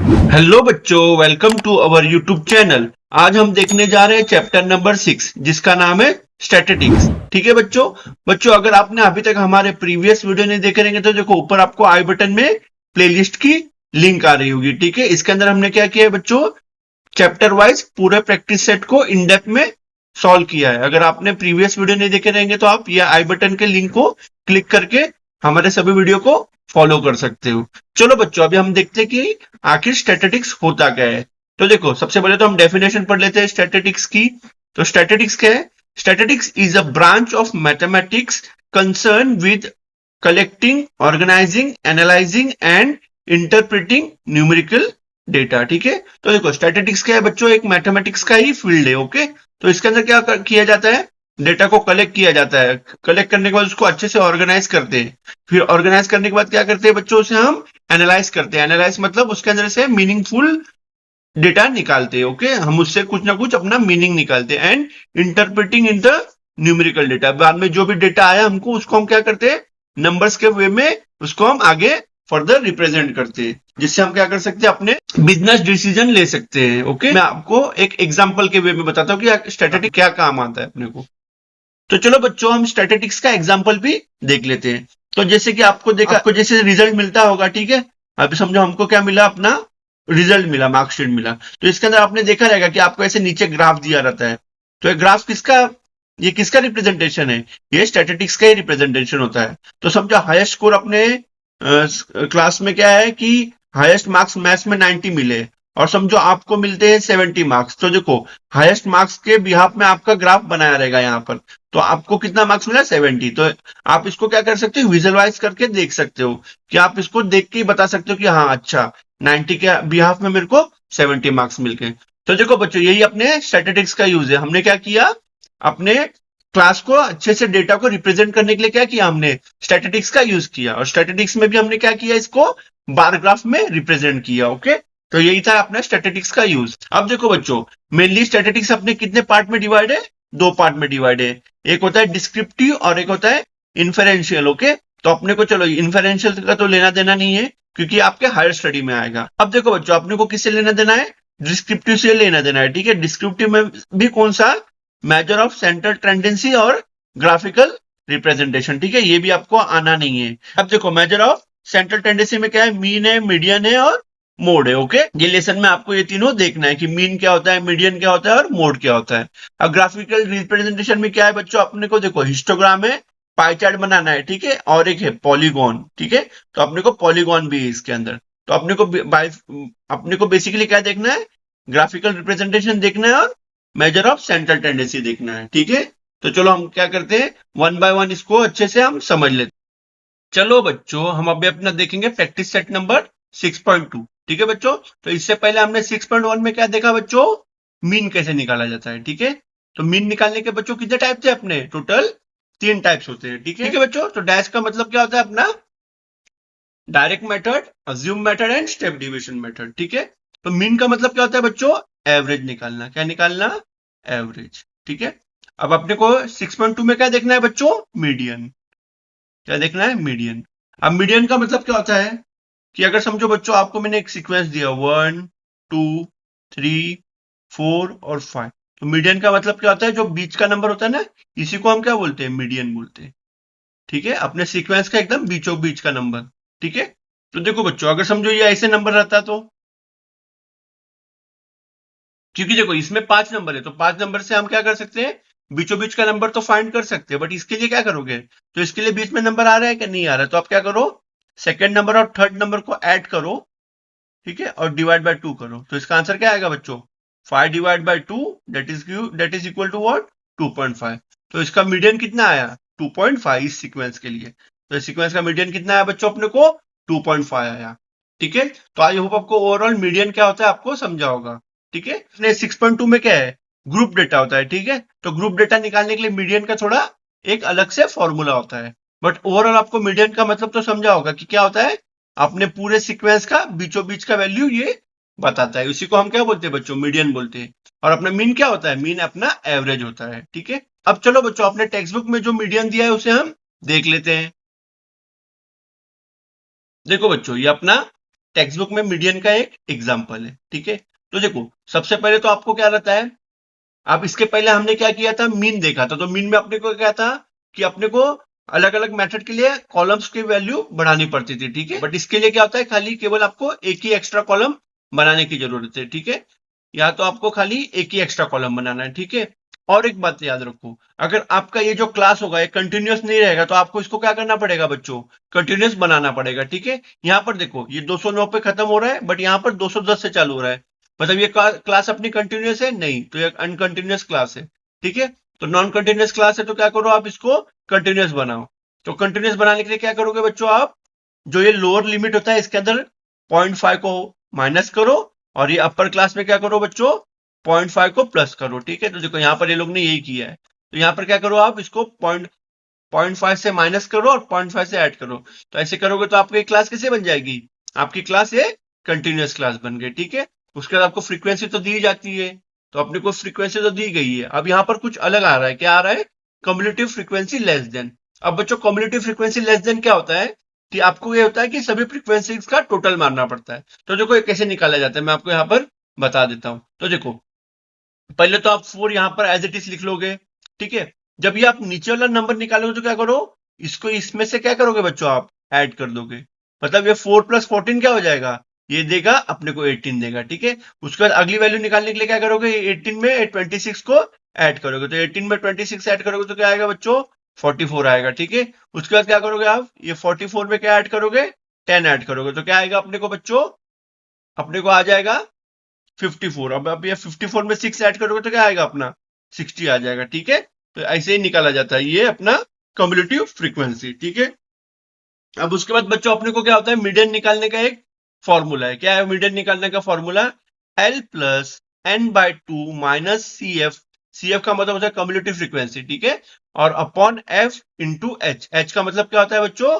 Hello बच्चों, welcome to our YouTube channel. आज हम देखने जा रहे हैं चैप्टर नंबर 6 जिसका नाम है स्टैटिस्टिक्स। ठीक है बच्चों अगर आपने अभी तक हमारे प्रीवियस वीडियो नहीं देखे रहेंगे तो देखो ऊपर आपको आई बटन में प्लेलिस्ट की लिंक आ रही होगी। ठीक है, इसके अंदर हमने क्या किया है बच्चों, चैप्टर वाइज पूरे प्रैक्टिस सेट को इन डेप्थ में सॉल्व किया है। अगर आपने प्रीवियस वीडियो नहीं देखे रहेंगे तो आप ये आई बटन के लिंक को क्लिक करके हमारे सभी वीडियो को फॉलो कर सकते हो। चलो बच्चों, अभी हम देखते हैं कि आखिर स्टैटिस्टिक्स होता क्या है। तो देखो, सबसे पहले तो हम डेफिनेशन पढ़ लेते हैं स्टैटिस्टिक्स की। तो स्टैटिस्टिक्स क्या है? Statistics is a branch of mathematics concern with collecting, organising, analysing and interpreting numerical data. ठीक है, तो देखो स्टैटिस्टिक्स क्या है बच्चों, एक मैथमेटिक्स का ही फील्ड है। ओके, तो इसके अंदर क्या किया जाता है, डेटा को कलेक्ट किया जाता है। कलेक्ट करने के बाद उसको अच्छे से ऑर्गेनाइज करते हैं। फिर ऑर्गेनाइज करने के बाद क्या करते हैं बच्चों, उसे हम एनालाइज करते हैं। एनालाइज मतलब उसके अंदर से मीनिंगफुल डेटा निकालते हैं। ओके, हम उससे कुछ ना कुछ अपना मीनिंग निकालते हैं। And interpreting in the numerical data, बाद में जो भी डेटा आया हमको उसको हम क्या करते हैं, नंबर्स के वे में उसको हम आगे फर्दर रिप्रेजेंट करते हैं, जिससे हम क्या कर सकते हैं, अपने बिजनेस डिसीजन ले सकते हैं। ओके, मैं आपको एक एग्जांपल के वे में बताता हूँ कि स्टैटिस्टिक्स क्या काम आता है अपने को। तो चलो बच्चों, हम स्टैटिस्टिक्स का एग्जांपल भी देख लेते हैं। तो जैसे कि आपको जैसे रिजल्ट मिलता होगा, ठीक है, अभी समझो हमको क्या मिला, अपना रिजल्ट मिला, मार्कशीट मिला। तो इसके अंदर आपने देखा रहेगा कि आपको ऐसे नीचे ग्राफ दिया रहता है। तो ये ग्राफ ये किसका रिप्रेजेंटेशन है? ये स्टैटिस्टिक्स का ही रिप्रेजेंटेशन होता है। तो समझो हाईएस्ट स्कोर अपने क्लास में क्या है कि हाईएस्ट मार्क्स मैथ्स में 90 मिले, और समझो आपको मिलते हैं 70 मार्क्स। तो देखो हाईएस्ट मार्क्स के बिहाफ में आपका ग्राफ बनाया रहेगा यहाँ पर। तो आपको कितना मार्क्स मिला? 70। तो आप इसको क्या कर सकते हो, विजुअलाइज करके देख सकते हो, कि आप इसको देख के ही बता सकते हो कि हाँ अच्छा 90 के बिहाफ में मेरे को 70 मार्क्स मिल गए। तो देखो बच्चों, यही अपने स्टैटिस्टिक्स का यूज है। हमने क्या किया, अपने क्लास को अच्छे से डेटा को रिप्रेजेंट करने के लिए क्या किया, हमने स्टैटिस्टिक्स का यूज किया। और स्टैटिस्टिक्स में भी हमने क्या किया, इसको बार ग्राफ में रिप्रेजेंट किया। ओके, तो यही था अपना स्टैटिस्टिक्स का यूज। अब देखो बच्चों, मेनली स्टैटिस्टिक्स अपने कितने पार्ट में डिवाइड है? दो पार्ट में डिवाइड है। एक होता है डिस्क्रिप्टिव और एक होता है इन्फेरेंशियल। ओके, तो अपने को चलो इन्फेरेंशियल का तो लेना देना नहीं है, क्योंकि आपके हायर स्टडी में आएगा। अब देखो बच्चों, अपने को किससे लेना देना है? डिस्क्रिप्टिव से लेना देना है। ठीक है, डिस्क्रिप्टिव में भी कौन सा? मेजर ऑफ सेंट्रल टेंडेंसी और ग्राफिकल रिप्रेजेंटेशन। ठीक है, ये भी आपको आना नहीं है। अब देखो मेजर ऑफ सेंट्रल टेंडेंसी में क्या है, मीन है, मीडियन है और मोड है। ओके, ये लेसन में आपको ये तीनों देखना है कि मीन क्या होता है, मीडियन क्या होता है और मोड क्या होता है। अब ग्राफिकल रिप्रेजेंटेशन में क्या है बच्चों, अपने को देखो हिस्टोग्राम है, पाई चार्ट बनाना है, ठीक है, और एक है पॉलीगॉन। ठीक है, तो अपने को पॉलीगॉन भी है इसके अंदर। तो अपने को बेसिकली क्या देखना है, ग्राफिकल रिप्रेजेंटेशन देखना है और मेजर ऑफ सेंट्रल टेंडेंसी देखना है। ठीक है, तो चलो हम क्या करते हैं, वन बाय वन इसको अच्छे से हम समझ लेते हैं। चलो बच्चों, हम अभी अपना देखेंगे प्रैक्टिस सेट नंबर 6.2। ठीक है बच्चों, तो इससे पहले हमने 6.1 में क्या देखा बच्चों, मीन कैसे निकाला जाता है। ठीक है, तो मीन निकालने के बच्चों कितने टाइप थे अपने, टोटल 3 टाइप्स होते हैं। ठीक है बच्चों, तो डैश का मतलब क्या होता है अपना, direct method, assume method and step division method. ठीक है, तो मीन का मतलब क्या होता है बच्चों, एवरेज निकालना। क्या निकालना? एवरेज। ठीक है, अब अपने को 6.2 में क्या देखना है बच्चों, मीडियन। क्या देखना है? मीडियन। अब मीडियन का मतलब क्या होता है कि अगर समझो बच्चों, आपको मैंने एक सीक्वेंस दिया 1 2 3 4 और 5, तो मीडियन का मतलब क्या होता है, जो बीच का नंबर होता है ना, इसी को हम क्या बोलते हैं, मीडियन बोलते हैं। ठीक है, अपने सीक्वेंस का एकदम बीचों बीच का नंबर। ठीक है, तो देखो बच्चों, अगर समझो ये ऐसे नंबर रहता तो, क्योंकि देखो इसमें 5 नंबर है, तो 5 नंबर से हम क्या कर सकते हैं, बीचों बीच का नंबर तो फाइंड कर सकते हैं। बट इसके लिए क्या करोगे, तो इसके लिए बीच में नंबर आ रहा है कि नहीं आ रहा है, तो आप क्या करो, सेकंड नंबर और थर्ड नंबर को ऐड करो। ठीक है, और डिवाइड बाय 2 करो, तो इसका आंसर क्या आएगा बच्चों, 5 divide by 2, that is equal to what, 2.5। तो इसका मीडियन कितना आया, 2.5 इस सीक्वेंस के लिए। तो इस सीक्वेंस का मीडियन कितना आया बच्चों अपने को, 2.5 आया। ठीक है, तो आई होप आपको ओवरऑल मीडियन क्या होता है आपको समझा होगा। ठीक है, 6.2 में क्या है, ग्रुप डेटा होता है। ठीक है, तो ग्रुप डेटा निकालने के लिए मीडियन का थोड़ा एक अलग से फॉर्मूला होता है। बट ओवरऑल आपको मीडियन का मतलब तो समझा होगा कि क्या होता है, अपने पूरे सीक्वेंस का बीचों बीच का वैल्यू ये बताता है। उसी को हम क्या बोलते हैं बच्चों, मीडियन बोलते हैं। और अपना मीन क्या होता है, मीन अपना एवरेज होता है। ठीक है, अब चलो बच्चों, अपने टेक्स्ट बुक में जो मीडियन दिया है उसे हम देख लेते हैं। देखो बच्चों, ये अपना टेक्स्ट बुक में मीडियन का एक एग्जाम्पल है। ठीक है, तो देखो सबसे पहले तो आपको क्या रहता है, अब इसके पहले हमने क्या किया था, मीन देखा था। तो मीन में अपने को क्या था कि अपने को अलग अलग मेथड के लिए कॉलम्स की वैल्यू बढ़ानी पड़ती थी। ठीक है, बट इसके लिए क्या होता है, खाली केवल आपको एक ही एक्स्ट्रा कॉलम बनाने की जरूरत है। ठीक है, या तो आपको खाली एक ही एक्स्ट्रा कॉलम बनाना है। ठीक है, और एक बात याद रखो, अगर आपका ये जो क्लास होगा ये कंटिन्यूअस नहीं रहेगा तो आपको इसको क्या करना पड़ेगा बच्चों, कंटिन्यूअस बनाना पड़ेगा। ठीक है, यहाँ पर देखो ये 209 पे खत्म हो रहा है, बट यहाँ पर 210 से चालू हो रहा है, मतलब ये क्लास अपनी कंटिन्यूअस है नहीं, तो ये अनकंटिन्यूअस क्लास है। ठीक है, तो नॉन कंटिन्यूअस क्लास है, तो क्या करो आप इसको कंटिन्यूअस बनाओ। तो कंटिन्यूअस बनाने के लिए क्या करोगे बच्चों, आप जो ये लोअर लिमिट होता है इसके अंदर 0.5 को माइनस करो, और ये अपर क्लास में क्या करो बच्चों, 0.5 को प्लस करो। ठीक है, तो देखो यहाँ पर ये लोग ने यही किया है, तो यहाँ पर क्या करो आप इसको 0.5 से माइनस करो और 0.5 से ऐड करो। तो ऐसे करोगे तो आपकी क्लास कैसे बन जाएगी, आपकी क्लास ये कंटिन्यूअस क्लास बन गई। ठीक है, उसके बाद आपको फ्रीक्वेंसी तो दी जाती है, तो अपने को फ्रीक्वेंसी तो दी गई है। अब यहाँ पर कुछ अलग आ रहा है, क्या आ रहा है, कम्युलेटिव फ्रीक्वेंसी लेस देन। अब बच्चों कम्युलेटिव फ्रीक्वेंसी लेस देन क्या होता है कि आपको ये होता है कि सभी फ्रीक्वेंसीज का टोटल मारना पड़ता है। तो देखो ये कैसे निकाला जाता है, मैं आपको यहाँ पर बता देता हूं। तो देखो पहले तो आप 4 यहाँ पर एज इट इज लिख लोगे। ठीक है, जब ये आप नीचे वाला नंबर निकालोगे तो क्या करो, इसको इसमें से क्या करोगे बच्चों, आप ऐड कर दोगे, मतलब ये 4 + 14 क्या हो जाएगा, ये देगा अपने को 18 देगा। ठीक है, उसके बाद अगली वैल्यू निकालने के लिए क्या करोगे, 18 में 26 को ऐड करोगे, तो 18 में 26 ऐड करोगे तो क्या आएगा बच्चों, 44 आएगा। ठीक है, उसके बाद क्या करोगे आप, ये 44 में क्या ऐड करोगे, 10 ऐड करोगे, तो क्या आएगा अपने को बच्चों, अपने को आ जाएगा 54। अब ये 54 में 6 ऐड करोगे तो क्या आएगा अपना 60 आ जाएगा। ठीक है, तो ऐसे ही निकाला जाता है ये अपना कम्युलेटिव फ्रीक्वेंसी। ठीक है, अब उसके बाद बच्चों अपने को क्या होता है, मीडियन निकालने का एक फॉर्मूला है। क्या है मीडियन निकालने का formula, L + n/2 - CF। CF का मतलब होता है कम्युलेटिव फ्रीक्वेंसी। ठीक है, और अपॉन F × H। H का मतलब क्या होता है बच्चों,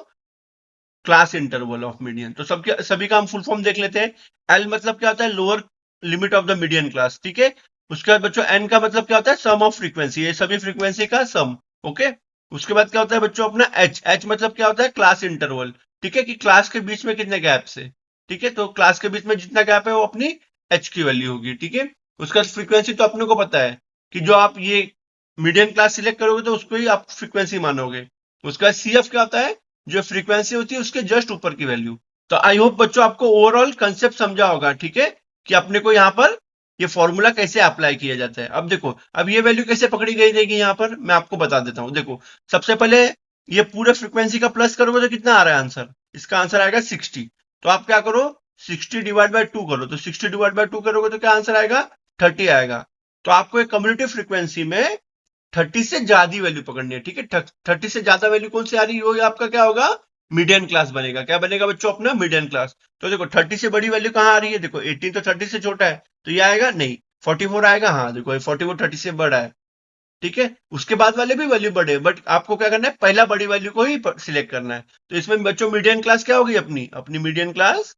क्लास इंटरवल ऑफ मीडियन। तो सबके सभी का हम फुल फॉर्म देख लेते हैं। एल मतलब क्या होता है, lower limit of the median class. ठीक है, उसके बाद बच्चों एन का मतलब क्या होता है, सम ऑफ फ्रीक्वेंसी, ये सभी फ्रीक्वेंसी का सम। ओके, उसके बाद क्या होता है बच्चों अपना एच। एच मतलब क्या होता है, क्लास इंटरवल। ठीक है, कि क्लास के बीच में कितने गैप से। ठीक है, तो क्लास के बीच में जितना गैप है वो अपनी एच की वैल्यू होगी। ठीक है, उसका फ्रीक्वेंसी तो अपने को पता है कि जो आप ये मीडियन क्लास सिलेक्ट करोगे तो उसको ही आप फ्रीक्वेंसी मानोगे। उसका सीएफ क्या होता है, जो फ्रीक्वेंसी होती है उसके जस्ट ऊपर की वैल्यू। तो आई होप बच्चों आपको ओवरऑल कंसेप्ट समझा होगा। ठीक है, कि अपने को यहाँ पर ये फॉर्मूला कैसे अप्लाई किया जाता है। अब देखो अब ये वैल्यू कैसे पकड़ी गई रहेगी, यहाँ पर मैं आपको बता देता हूँ। देखो सबसे पहले ये पूरे फ्रीक्वेंसी का प्लस करोगे तो कितना आ रहा है आंसर, इसका आंसर आएगा 60। तो आप क्या करो 60 / 2 करो, तो 60 / 2 करोगे तो क्या आंसर आएगा, 30 आएगा। तो आपको एक कम्युलेटिव फ्रीक्वेंसी में 30 से ज्यादा वैल्यू पकड़नी है। ठीक है, 30 से ज्यादा वैल्यू कौन सी आ रही है, आपका क्या होगा, मीडियन क्लास बनेगा। क्या बनेगा बच्चों, अपना मीडियन क्लास। तो देखो 30 से बड़ी वैल्यू कहाँ आ रही है, देखो 18 तो 30 से छोटा है, तो ये आएगा नहीं, 44 आएगा। हाँ देखो 44 30 से बड़ा है। ठीक है, उसके बाद वाले भी वैल्यू बड़े, बट आपको क्या करना है, पहला बड़ी वैल्यू को ही सिलेक्ट करना है। तो इसमें बच्चों मीडियन क्लास क्या होगी, अपनी अपनी मीडियन क्लास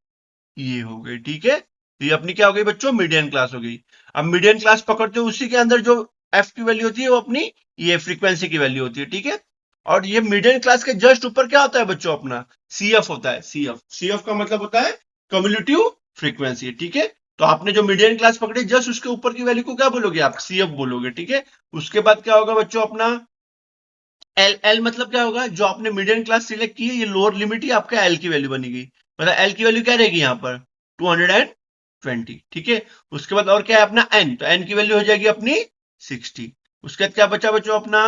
ये हो गई। ठीक है, तो ये अपनी क्या हो गई बच्चों, मीडियन क्लास हो गई। अब मीडियन क्लास पकड़ते हो उसी के अंदर जो एफ की वैल्यू होती है वो अपनी ये फ्रीक्वेंसी की वैल्यू होती है। ठीक है, और ये मिडिल क्लास के जस्ट ऊपर क्या होता है बच्चों, अपना सीएफ होता है। सीएफ सीएफ का मतलब होता है कम्युलेटिव फ्रीक्वेंसी। ठीक है, तो आपने जो मीडियन क्लास पकड़ी जस्ट उसके ऊपर की वैल्यू को क्या बोलोगे आप, सीएफ बोलोगे। ठीक है, उसके बाद क्या होगा बच्चों अपना एल। एल मतलब क्या होगा, जो आपने मीडियन क्लास सिलेक्ट की है ये लोअर लिमिट ही आपका एल की वैल्यू बनेगी। मतलब एल की वैल्यू क्या रहेगी यहाँ पर 220। ठीक है, उसके बाद और क्या है अपना एन, तो एन की वैल्यू हो जाएगी अपनी 60। उसके बाद क्या बचा बच्चों अपना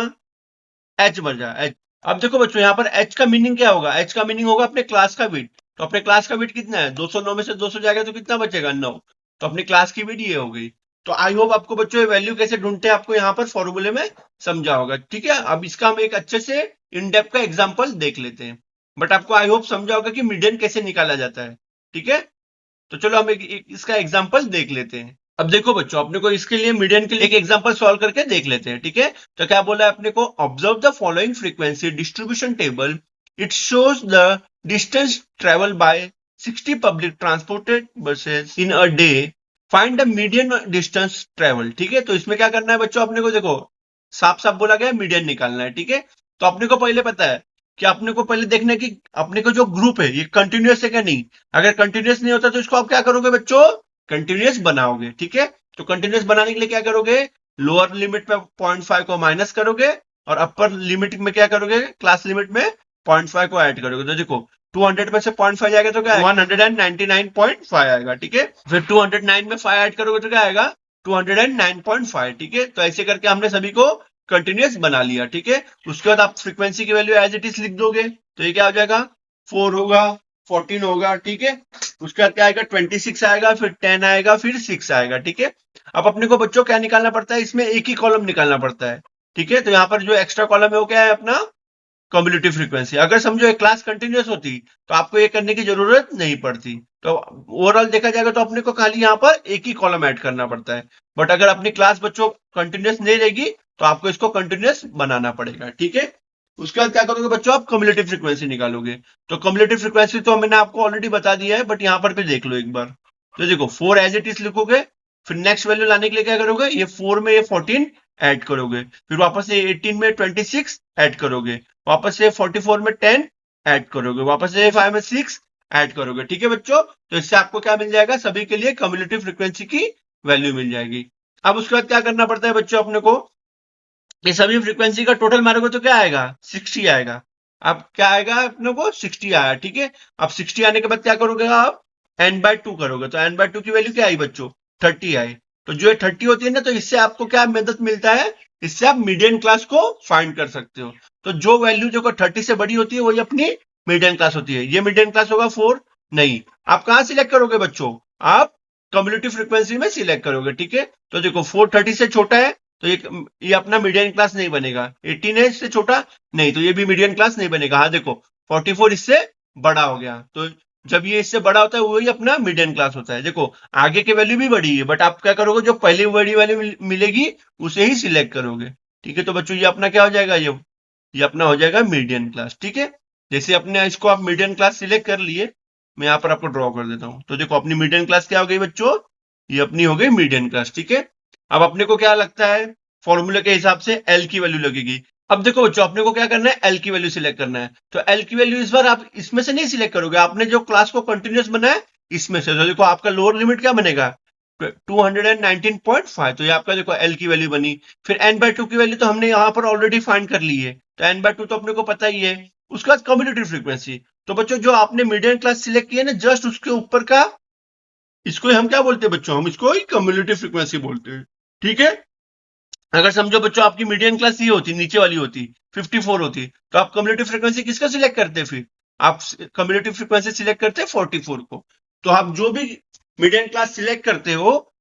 एच बचा एच। अब देखो बच्चों यहाँ पर एच का मीनिंग क्या होगा, एच का मीनिंग होगा अपने क्लास का बिट। तो अपने क्लास का बिट कितना है, 209 में से 200 जाएगा तो कितना बचेगा 9। तो अपनी क्लास की बिट ये हो गई। तो आई होप आपको बच्चों ये वैल्यू कैसे ढूंढते हैं आपको यहाँ पर फॉर्मूले में समझा होगा। ठीक है, अब इसका हम एक अच्छे से इन डेप्थ का एग्जाम्पल देख लेते हैं। बट आपको आई होप समझा होगा कि मीडियन कैसे निकाला जाता है। ठीक है, तो चलो हम इसका एग्जाम्पल देख लेते हैं। अब देखो बच्चों अपने को इसके लिए मीडियन के लिए एक एग्जांपल सॉल्व करके देख लेते हैं। ठीक है, तो क्या बोला है अपने को, observe the following frequency distribution table, it shows the distance travel by 60 public transported buses in a day, find the median distance travel. ठीक है, तो इसमें क्या करना है बच्चों, अपने को देखो साफ साफ बोला गया मीडियन निकालना है। ठीक है, तो अपने को पहले पता है कि अपने को पहले देखना है कि अपने को जो ग्रुप है ये कंटिन्यूअस है क्या नहीं। अगर कंटिन्यूअस नहीं होता तो इसको आप क्या करोगे बच्चों, कंटिन्यूअस बनाओगे। ठीक है, तो कंटिन्यूअस बनाने के लिए क्या करोगे, लोअर लिमिट में 0.5 को माइनस करोगे और अपर लिमिट में क्या करोगे, क्लास लिमिट में 0.5 को ऐड करोगे। तो देखो 200 में से 0.5 जाएगा तो क्या 199.5 आएगा। ठीक है, फिर 209 में 5 ऐड करोगे तो क्या आएगा 209.5। ठीक है, तो ऐसे करके हमने सभी को कंटिन्यूअस बना लिया। ठीक है, उसके बाद आप फ्रीक्वेंसी की वैल्यू एज इट इज लिख दोगे तो ये क्या हो जाएगा 4 होगा, 14 होगा। ठीक है, उसके बाद क्या आएगा 26 आएगा, फिर 10 आएगा, फिर 6 आएगा। ठीक है, अब अपने को बच्चों क्या निकालना पड़ता है, इसमें एक ही कॉलम निकालना पड़ता है। ठीक है, तो यहाँ पर जो एक्स्ट्रा कॉलम है वो क्या है अपना कम्युलेटिव फ्रीक्वेंसी। अगर समझो एक क्लास कंटिन्यूअस होती तो आपको ये करने की जरूरत नहीं पड़ती। तो ओवरऑल देखा जाएगा तो अपने को खाली यहाँ पर एक ही कॉलम ऐड करना पड़ता है। बट अगर अपनी क्लास बच्चों कंटिन्यूअस नहीं रहेगी तो आपको इसको कंटिन्यूअस बनाना पड़ेगा। ठीक है, उसके बाद क्या करोगे बच्चों, आप कम्युलेटिव फ्रीक्वेंसी निकालोगे। तो कम्युलेटिव फ्रीक्वेंसी तो मैंने आपको ऑलरेडी बता दिया है, बट यहाँ पर भी देख लो एक बार। तो देखो 4 एज इट इज लिखोगे, फिर नेक्स्ट वैल्यू लाने के लिए क्या करोगे, ये 4 में ये 14 ऐड करोगे, फिर वापस से 18 में 26 ऐड करोगे, वापस से 44 में 10 ऐड करोगे, वापस से 5 में 6 ऐड करोगे। ठीक है बच्चों, तो इससे आपको क्या मिल जाएगा, सभी के लिए कम्युलेटिव फ्रीक्वेंसी की वैल्यू मिल जाएगी। अब उसके बाद क्या करना पड़ता है बच्चों अपने को, ये सभी फ्रीक्वेंसी का टोटल मारोगे तो क्या आएगा 60 आएगा। अब क्या आएगा अपने को 60 आया। ठीक है, अब 60 आने के बाद क्या करोगे आप n/2 करोगे, तो n/2 की वैल्यू क्या आई बच्चों 30 आई। तो जो 30 होती है ना, तो इससे आपको क्या मदद मिलता है, इससे आप मीडियन क्लास को फाइंड कर सकते हो। तो जो वैल्यू जो 30 से बड़ी होती है वही अपनी मीडियन क्लास होती है। ये मीडियन क्लास होगा 4 नहीं, आप कहां सिलेक्ट करोगे बच्चों, आप कम्युलेटिव फ्रीक्वेंसी में सिलेक्ट करोगे। ठीक है, तो देखो 4 30 से छोटा है तो ये अपना मीडियन क्लास नहीं बनेगा, 18 है इससे छोटा नहीं तो ये भी मीडियन क्लास नहीं बनेगा। हाँ देखो 44 इससे बड़ा हो गया, तो जब ये इससे बड़ा होता है वही अपना मीडियन क्लास होता है। देखो आगे की वैल्यू भी बड़ी है, बट आप क्या करोगे, जो पहली बड़ी वैल्यू मिलेगी उसे ही सिलेक्ट करोगे। ठीक है, तो बच्चों ये अपना क्या हो जाएगा, ये अपना हो जाएगा मीडियन क्लास। ठीक है, जैसे अपने इसको आप मीडियन क्लास सिलेक्ट कर लिए, मैं यहाँ पर आपको ड्रॉ कर देता हूँ। तो देखो अपनी मीडियन क्लास क्या हो गई बच्चों, ये अपनी हो गई मीडियन क्लास। ठीक है, अब अपने को क्या लगता है, फॉर्मूले के हिसाब से एल की वैल्यू लगेगी। अब देखो बच्चों अपने को क्या करना है, एल की वैल्यू सिलेक्ट करना है। तो एल की वैल्यू इस बार आप इसमें से नहीं सिलेक्ट करोगे, आपने जो क्लास को कंटिन्यूअस बनाया इसमें से। तो देखो आपका लोअर लिमिट क्या बनेगा 219.5, तो ये आपका देखो एल की वैल्यू बनी। फिर n/2 की वैल्यू तो हमने यहाँ पर ऑलरेडी फाइंड कर ली है, तो n/2 तो अपने को पता ही है। उसके बाद कम्युलेटिव फ्रीक्वेंसी, तो बच्चों जो आपने मीडियम क्लास सिलेक्ट किया ना, जस्ट उसके ऊपर का इसको हम क्या बोलते हैं बच्चों, हम इसको ही कम्युलेटिव फ्रीक्वेंसी बोलते हैं। ठीक है, अगर समझो बच्चों आपकी मीडियम क्लास ये होती, नीचे वाली होती 54 होती, तो आप कम्युलेटिव फ्रीक्वेंसी किसका सिलेक्ट करते, फिर आप कम्युलेटिव फ्रीक्वेंसी सिलेक्ट करते 44 को। तो आप जो भी मीडियम क्लास सिलेक्ट करते हो,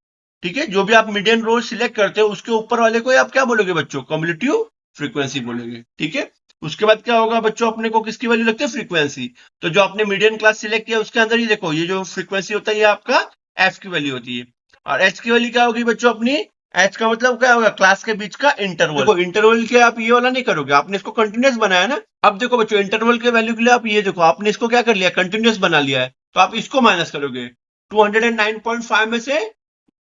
ठीक है, जो भी आप मीडियम रो सिलेक्ट करते हो उसके ऊपर वाले को आप क्या बोलोगे बच्चों, कम्युलेटिव फ्रीक्वेंसी बोलोगे। ठीक है, उसके बाद क्या होगा बच्चों, अपने को किसकी वैल्यू लगती है फ्रीक्वेंसी। तो जो आपने मीडियम क्लास सिलेक्ट किया उसके अंदर ही देखो ये जो फ्रीक्वेंसी होता है ये आपका एफ की वैल्यू होती है। और एच की वैल्यू क्या होगी बच्चों अपनी, एच का मतलब क्या होगा, क्लास के बीच का इंटरवल। देखो इंटरवल के आप ये वाला नहीं करोगे, आपने इसको कंटिन्यूअस बनाया ना। अब देखो बच्चों इंटरवल के वैल्यू के लिए आप ये देखो, आपने इसको क्या कर लिया, कंटिन्यूअस बना लिया है, तो आप इसको माइनस करोगे 209.5 में से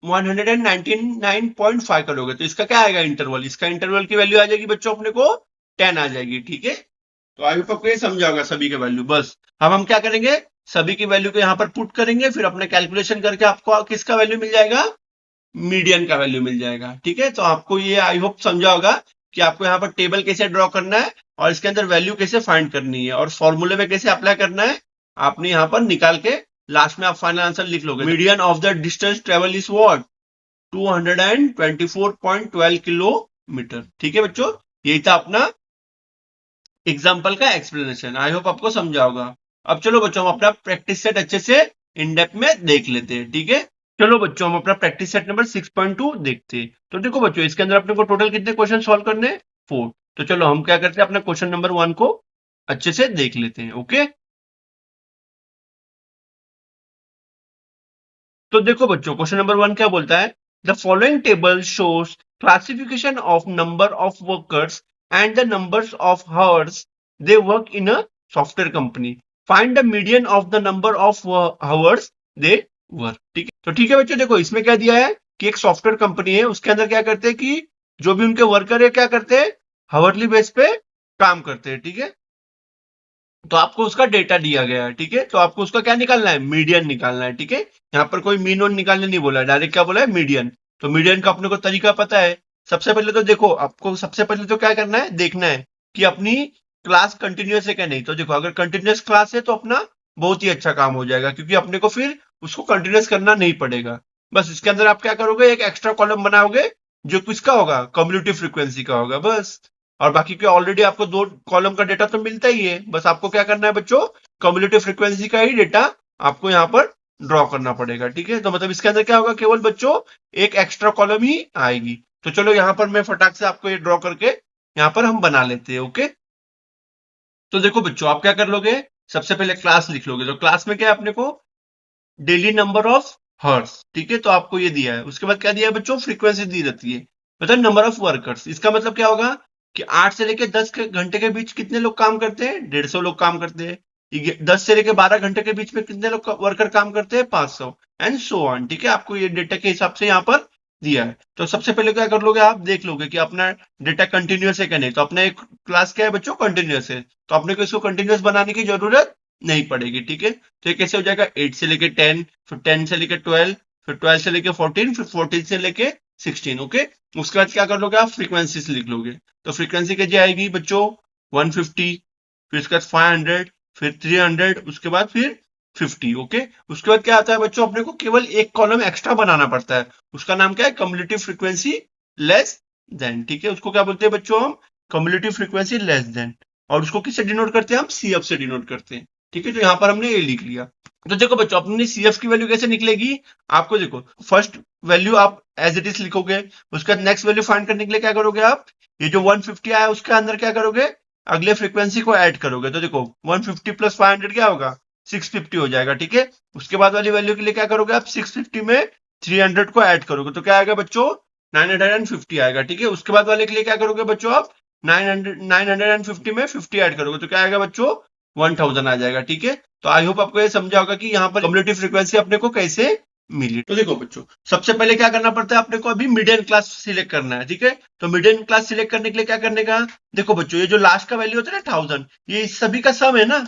199.5 करोगे, तो इसका क्या आएगा इंटरवल, इसका इंटरवल की वैल्यू आ जाएगी बच्चों अपने को 10 आ जाएगी। ठीक है, तो आई होप आपको ये समझा होगा सभी के वैल्यू। बस अब हम क्या करेंगे, सभी की वैल्यू को यहाँ पर पुट करेंगे, फिर अपने कैलकुलेशन करके आपको किसका वैल्यू मिल जाएगा, मीडियन का वैल्यू मिल जाएगा। ठीक है, तो आपको ये आई होप समझा होगा कि आपको यहाँ पर टेबल कैसे ड्रॉ करना है और इसके अंदर वैल्यू कैसे फाइंड करनी है और फॉर्मूले में कैसे अप्लाई करना है, आपने यहाँ पर निकाल के लास्ट में आप फाइनल आंसर लिख लोगे। Median of the distance travel is what 224.12 kilometre. ठीक है बच्चों, यही था अपना एग्जाम्पल का एक्सप्लेनेशन, आई होप आपको समझा होगा। अब चलो बच्चों हम अपना प्रैक्टिस सेट अच्छे से इन डेप्थ में देख लेते हैं। ठीक है, चलो बच्चों हम अपना प्रैक्टिस सेट नंबर 6.2 देखते हैं। तो देखो बच्चों इसके अंदर अपने को टोटल कितने क्वेश्चन सॉल्व करने हैं, 4। तो चलो हम क्या करते हैं, अपना क्वेश्चन नंबर 1 को अच्छे से देख लेते हैं। ओके, तो देखो बच्चों क्वेश्चन नंबर 1 क्या बोलता है, the following table shows classification of number of workers and the numbers of hours they work in a software company, find the median of the number of hours they work. ठीक है, तो ठीक है बच्चों, देखो इसमें क्या दिया है कि एक सॉफ्टवेयर कंपनी है, उसके अंदर क्या करते हैं कि जो भी उनके वर्कर है क्या करते हैं, हावरली बेस पे काम करते हैं। ठीक है, तो आपको उसका डेटा दिया गया है, ठीक है। तो आपको उसका क्या निकालना है, मीडियन निकालना है, ठीक है। यहाँ पर कोई मीन वन निकालने नहीं बोला, डायरेक्ट क्या बोला है, मीडियन। तो मीडियन का अपने को तरीका पता है। सबसे पहले तो देखो, आपको सबसे पहले तो क्या करना है, देखना है कि अपनी क्लास कंटिन्यूअस है क्या नहीं। तो देखो, अगर कंटिन्यूअस क्लास है तो अपना बहुत ही अच्छा काम हो जाएगा, क्योंकि अपने को फिर उसको कंटिन्यूअस करना नहीं पड़ेगा। बस इसके अंदर आप क्या करोगे, एक एक्स्ट्रा कॉलम बनाओगे जो किसका होगा, कम्युलेटिव फ्रीक्वेंसी का होगा, बस। और बाकी के ऑलरेडी आपको दो कॉलम का डेटा तो मिलता ही है, बस आपको क्या करना है बच्चों, कम्युलेटिव फ्रीक्वेंसी का ही डेटा आपको यहाँ पर ड्रॉ करना पड़ेगा, ठीक है। तो मतलब इसके अंदर क्या होगा, केवल बच्चों एक एक्स्ट्रा कॉलम ही आएगी। तो चलो यहाँ पर मैं फटाक से आपको ये ड्रॉ करके यहाँ पर हम बना लेते हैं, ओके। तो देखो बच्चों, आप क्या कर लोगे, सबसे पहले क्लास लिख लोगे। तो क्लास में क्या है अपने को, डेली नंबर ऑफ हॉर्स, ठीक है। तो आपको ये दिया है, उसके बाद क्या दिया है बच्चों, फ्रीक्वेंसी दी रहती है, मतलब नंबर ऑफ वर्कर्स। इसका मतलब क्या होगा कि 8 से लेके 10 घंटे के बीच कितने लोग काम करते हैं, 150 लोग काम करते हैं। 10 से लेके 12 घंटे के बीच में कितने लोग वर्कर काम करते हैं, 500, एंड सो ऑन, ठीक है। आपको ये डेटा के हिसाब से यहाँ पर दिया है। तो सबसे पहले क्या कर लोगे, आप देख लोगे कि अपना डेटा कंटिन्यूअस है क्या नहीं। तो अपना एक क्लास क्या है बच्चों, कंटिन्यूअस है। तो अपने को इसको कंटिन्यूअस बनाने की जरूरत नहीं पड़ेगी, ठीक है। तो ये कैसे हो जाएगा, 8 से लेके 10, फिर 10 से लेके 12, फिर 12 से लेके 14, फिर 14 से लेके 16, ओके। उसके बाद क्या कर लोगे, आप फ्रीक्वेंसीज लिख लोगे। तो फ्रीक्वेंसी कैसे आएगी बच्चों, 150, फिर उसके बाद 500, फिर 300, उसके बाद फिर 50, ओके। उसके बाद क्या आता है बच्चों, अपने को केवल एक कॉलम एक्स्ट्रा बनाना पड़ता है, उसका नाम क्या है, कम्युलेटिव फ्रीक्वेंसी लेस देन, ठीक है। उसको क्या बोलते हैं बच्चों, हम कम्युलेटिव फ्रीक्वेंसी लेस देन। और उसको किससे डिनोट करते हैं, हम सीएफ से डिनोट करते हैं, ठीक है। तो यहां पर हमने ये लिख लिया। तो देखो बच्चों, अपनी सीएफ की वैल्यू कैसे निकलेगी, आपको देखो, फर्स्ट वैल्यू आप एज इट इज लिखोगे। उसके बाद नेक्स्ट वैल्यू फाइंड करने के लिए क्या करोगे आप, ये जो 150 आया उसके अंदर क्या करोगे, अगले फ्रीक्वेंसी को ऐड करोगे। तो देखो 150 प्लस 500 क्या होगा, 650 हो जाएगा, ठीक है। उसके बाद वाली वैल्यू के लिए क्या करोगे आप, 650 में 300 को ऐड करोगे तो क्या आएगा बच्चों, 950 आएगा, ठीक है। उसके बाद वाले के लिए क्या करोगे बच्चों, आप 950 में 50 ऐड करोगे तो क्या आएगा बच्चों, 1000 आ जाएगा, ठीक है। तो आई होप आपको ये समझा होगा कि यहाँ पर कम्युलेटिव फ्रीक्वेंसी अपने को कैसे मिली। तो देखो बच्चों, सबसे पहले क्या करना पड़ता है अपने को, अभी मिडियन क्लास सिलेक्ट करना है, ठीक है। तो मिडियन क्लास सिलेक्ट करने के लिए क्या करने का, देखो बच्चों, ये जो लास्ट का वैल्यू होता है ना 1000, ये इस सभी का सम है ना।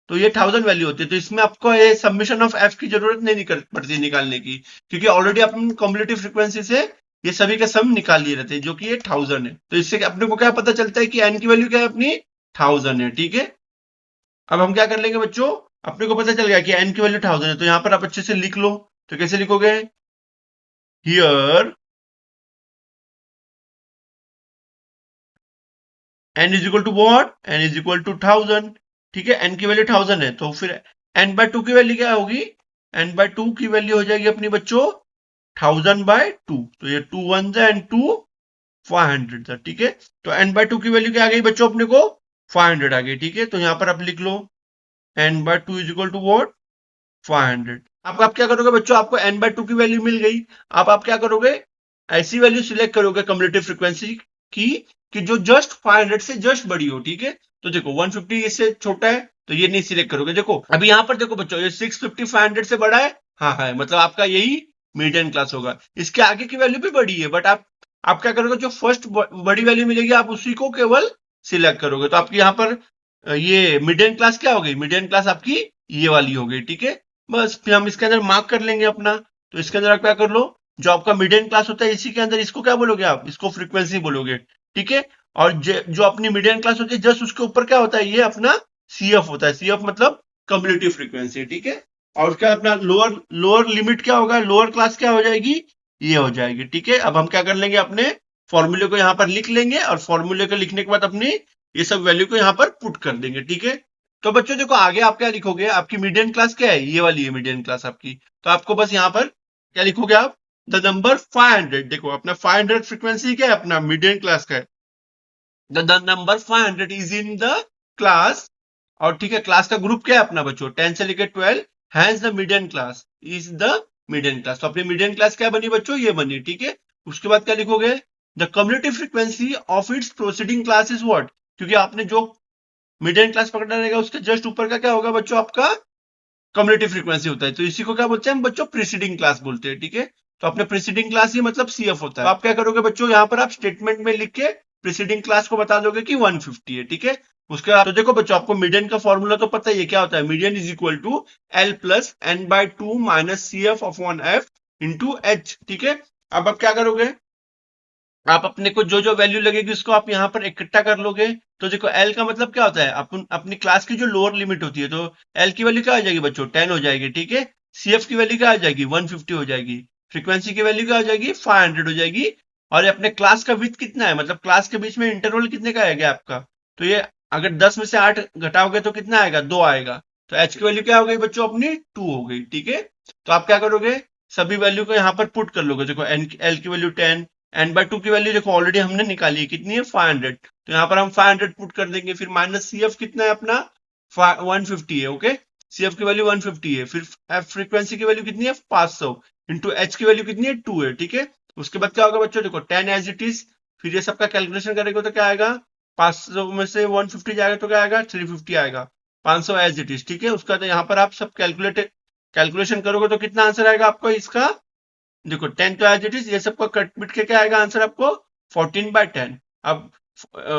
तो ये 1000 वैल्यू होती है, तो इसमें आपको ये सबमिशन ऑफ एफ की जरूरत नहीं पड़ती निकालने की, क्योंकि ऑलरेडी अपन कम्युलेटिव फ्रीक्वेंसी से ये सभी का सम निकाल लिए रहते हैं, जो कि ये 1000 है। तो इससे अपने को क्या पता चलता है कि एन की वैल्यू क्या है अपनी, 1000 है, ठीक है। अब हम क्या कर लेंगे बच्चों, अपने को पता चल गया कि एन की वैल्यू 1000 है, तो यहां पर आप अच्छे से लिख लो। तो कैसे लिखोगे, here n is equal to what, n is equal to 1000, ठीक है। एन की वैल्यू 1000 है, तो फिर एन बाय 2 की वैल्यू क्या होगी, एन बाय 2 की वैल्यू हो जाएगी अपनी बच्चों 1000/2। तो ये 2 1 एंड 2 500 था, ठीक है। तो एन बाय 2 की वैल्यू क्या आ गई बच्चों, अपने को 500 आ गई, ठीक है। तो यहां पर आप लिख लो N by 2 is equal to what, 500। अब आप क्या करोगे बच्चों, आपको एन बाय 2 की वैल्यू मिल गई। अब आप क्या करोगे, ऐसी वैल्यू सिलेक्ट करोगे कम्युलेटिव फ्रीक्वेंसी की कि जो जस्ट 500 से जस्ट बड़ी हो, ठीक है। तो देखो 150 इससे छोटा है, तो ये नहीं सिलेक्ट करोगे। देखो अभी यहां पर देखो बच्चों, ये 650 500 से बड़ा है, हाँ है, मतलब आपका यही मीडियन क्लास होगा। इसके आगे की वैल्यू भी बड़ी है, बट आप क्या करोगे, जो फर्स्ट बड़ी वैल्यू मिलेगी आप उसी को केवल सिलेक्ट करोगे। तो आपकी यहाँ पर ये मिडियन क्लास क्या हो गई, मिडियन क्लास आपकी ये वाली हो गई, ठीक है। बस फिर हम इसके अंदर मार्क कर लेंगे अपना। तो इसके अंदर आप क्या कर लो, जो आपका मिडियन क्लास होता है इसी के अंदर इसको क्या बोलोगे आप, इसको फ्रीक्वेंसी बोलोगे, ठीक है। और जो अपनी मिडियन क्लास होती है जस्ट उसके ऊपर क्या होता है, ये अपना सीएफ होता है। सीएफ मतलब कम्युलेटिव फ्रीक्वेंसी, ठीक है। और उसका अपना लोअर लोअर लिमिट क्या होगा, लोअर क्लास क्या हो जाएगी, ये हो जाएगी, ठीक है। अब हम क्या कर लेंगे, अपने फॉर्मूले को यहाँ पर लिख लेंगे, और फॉर्मूले को लिखने के बाद अपनी ये सब वैल्यू को यहाँ पर पुट कर देंगे, ठीक है। तो बच्चों देखो आगे आप क्या लिखोगे, आपकी मीडियन क्लास क्या है, ये वाली है मीडियन क्लास आपकी। तो आपको बस यहाँ पर क्या लिखोगे आप, द नंबर 500, देखो अपना 500 फ्रीक्वेंसी क्या है, अपना मीडियन क्लास का है। The number 500 is in the class, और ठीक है, क्लास का ग्रुप क्या है अपना बच्चों, 10 से लेकर 12, hence the median class is the median class. तो अपनी मीडियन क्लास क्या बनी बच्चों, ये बनी, ठीक है। उसके बाद क्या लिखोगे, the cumulative frequency of it's preceding class is what, क्योंकि आपने जो मिडियन क्लास पकड़ना रहेगा उसके जस्ट ऊपर का क्या होगा बच्चों, आपका कम्युलेटिव फ्रीक्वेंसी होता है। तो इसी को क्या बोलते हैं हम बच्चों, प्रीसीडिंग क्लास बोलते हैं, ठीक है। तो अपने प्रीसीडिंग क्लास ही मतलब सीएफ होता है। तो आप क्या करोगे बच्चों, यहाँ पर आप स्टेटमेंट में लिख के प्रीसीडिंग क्लास को बता दोगे कि 150 है, ठीक है। उसके बाद तो देखो बच्चों, आपको मीडियन का फॉर्मूला तो पता ही है, क्या होता है, median is equal to l plus n by two minus c f upon f into h. ठीक है, अब आप क्या करोगे, आप अपने को जो जो वैल्यू लगेगी उसको आप यहाँ पर इकट्ठा कर लोगे। तो देखो एल का मतलब क्या होता है, अपन अपनी क्लास की जो लोअर लिमिट होती है, तो एल की वैल्यू क्या आ जाएगी बच्चों, 10 हो जाएगी। ठीक है, सीएफ की वैल्यू क्या आ जाएगी, 150 हो जाएगी। फ्रीक्वेंसी की वैल्यू क्या हो जाएगी, 500 हो जाएगी। और ये अपने क्लास का विड्थ कितना है, मतलब क्लास के बीच में इंटरवल कितने का आएगा आपका, तो ये अगर 10 में से 8 घटाओगे तो कितना आएगा, 2 आएगा। तो एच की वैल्यू क्या हो गई बच्चों, अपनी 2 हो गई। ठीक है, तो आप क्या करोगे, सभी वैल्यू को यहाँ पर पुट कर लोगे। देखो एल की वैल्यू 10, एन बाय टू की वैल्यू देखो ऑलरेडी हमने निकाली है, कितनी है, 500। तो यहाँ पर हम 500 पुट कर देंगे। फिर माइनस सी एफ कितना है अपना, 150 है। ओके, सी एफ की वैल्यू 150 है। फिर एफ फ्रीक्वेंसी की वैल्यू कितनी है, 500 इंटू एच की वैल्यू कितनी है, 2 है। ठीक है, उसके बाद क्या होगा बच्चों, देखो 10 एज इट इज। फिर ये सबका कैलकुलेशन करेंगे तो क्या आएगा, 500 में से 150 जाएगा तो क्या आएगा, 350 आएगा। 500 एज इट इज। ठीक है, उसका तो यहाँ पर आप सब कैलकुलेशन करोगे तो कितना आंसर आएगा आपको इसका, देखो 10 तो एज इट इज, ये सबको कट पिट के क्या आएगा आंसर आपको, 14/10। अब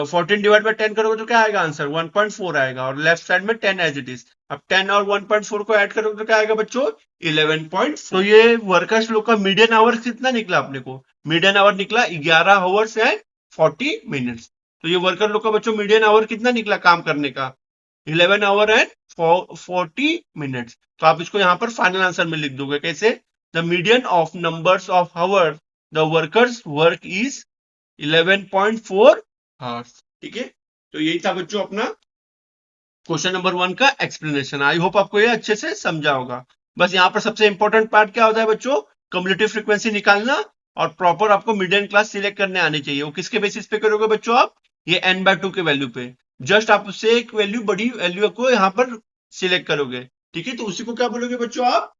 14 डिवाइड बाय 10 करोगे तो क्या आएगा आंसर, 1.4 आएगा। और लेफ्ट साइड में 10 एज इट इज। अब 10 और 1.4 को ऐड करोगे तो क्या आएगा बच्चों, 11. तो ये वर्कर्स लोग का मीडियन आवर्स कितना निकला अपने को, मीडियन आवर निकला 11 आवर्स एंड 40 मिनट्स। तो ये वर्कर लोग का बच्चों मीडियन आवर कितना निकला काम करने का, 11 आवर एंड 40 मिनट्स। तो आप इसको यहाँ पर फाइनल आंसर में लिख दोगे कैसे, the median of numbers of hour the workers work is 11.4 hours. ठीक है, तो यही था बच्चों अपना क्वेश्चन नंबर 1 का एक्सप्लेनेशन। आई होप आपको ये अच्छे से समझा होगा। बस यहाँ पर सबसे इंपॉर्टेंट पार्ट क्या होता है बच्चों, कम्युलेटिव फ्रीक्वेंसी निकालना और प्रॉपर आपको मीडियन क्लास सिलेक्ट करने आनी चाहिए। वो किसके बेसिस पे करोगे बच्चों आप, ये n/2 के वैल्यू पे। जस्ट आप उससे एक वैल्यू, बड़ी वैल्यू को यहाँ पर सिलेक्ट करोगे। ठीक है, तो उसी को क्या बोलोगे बच्चों आप,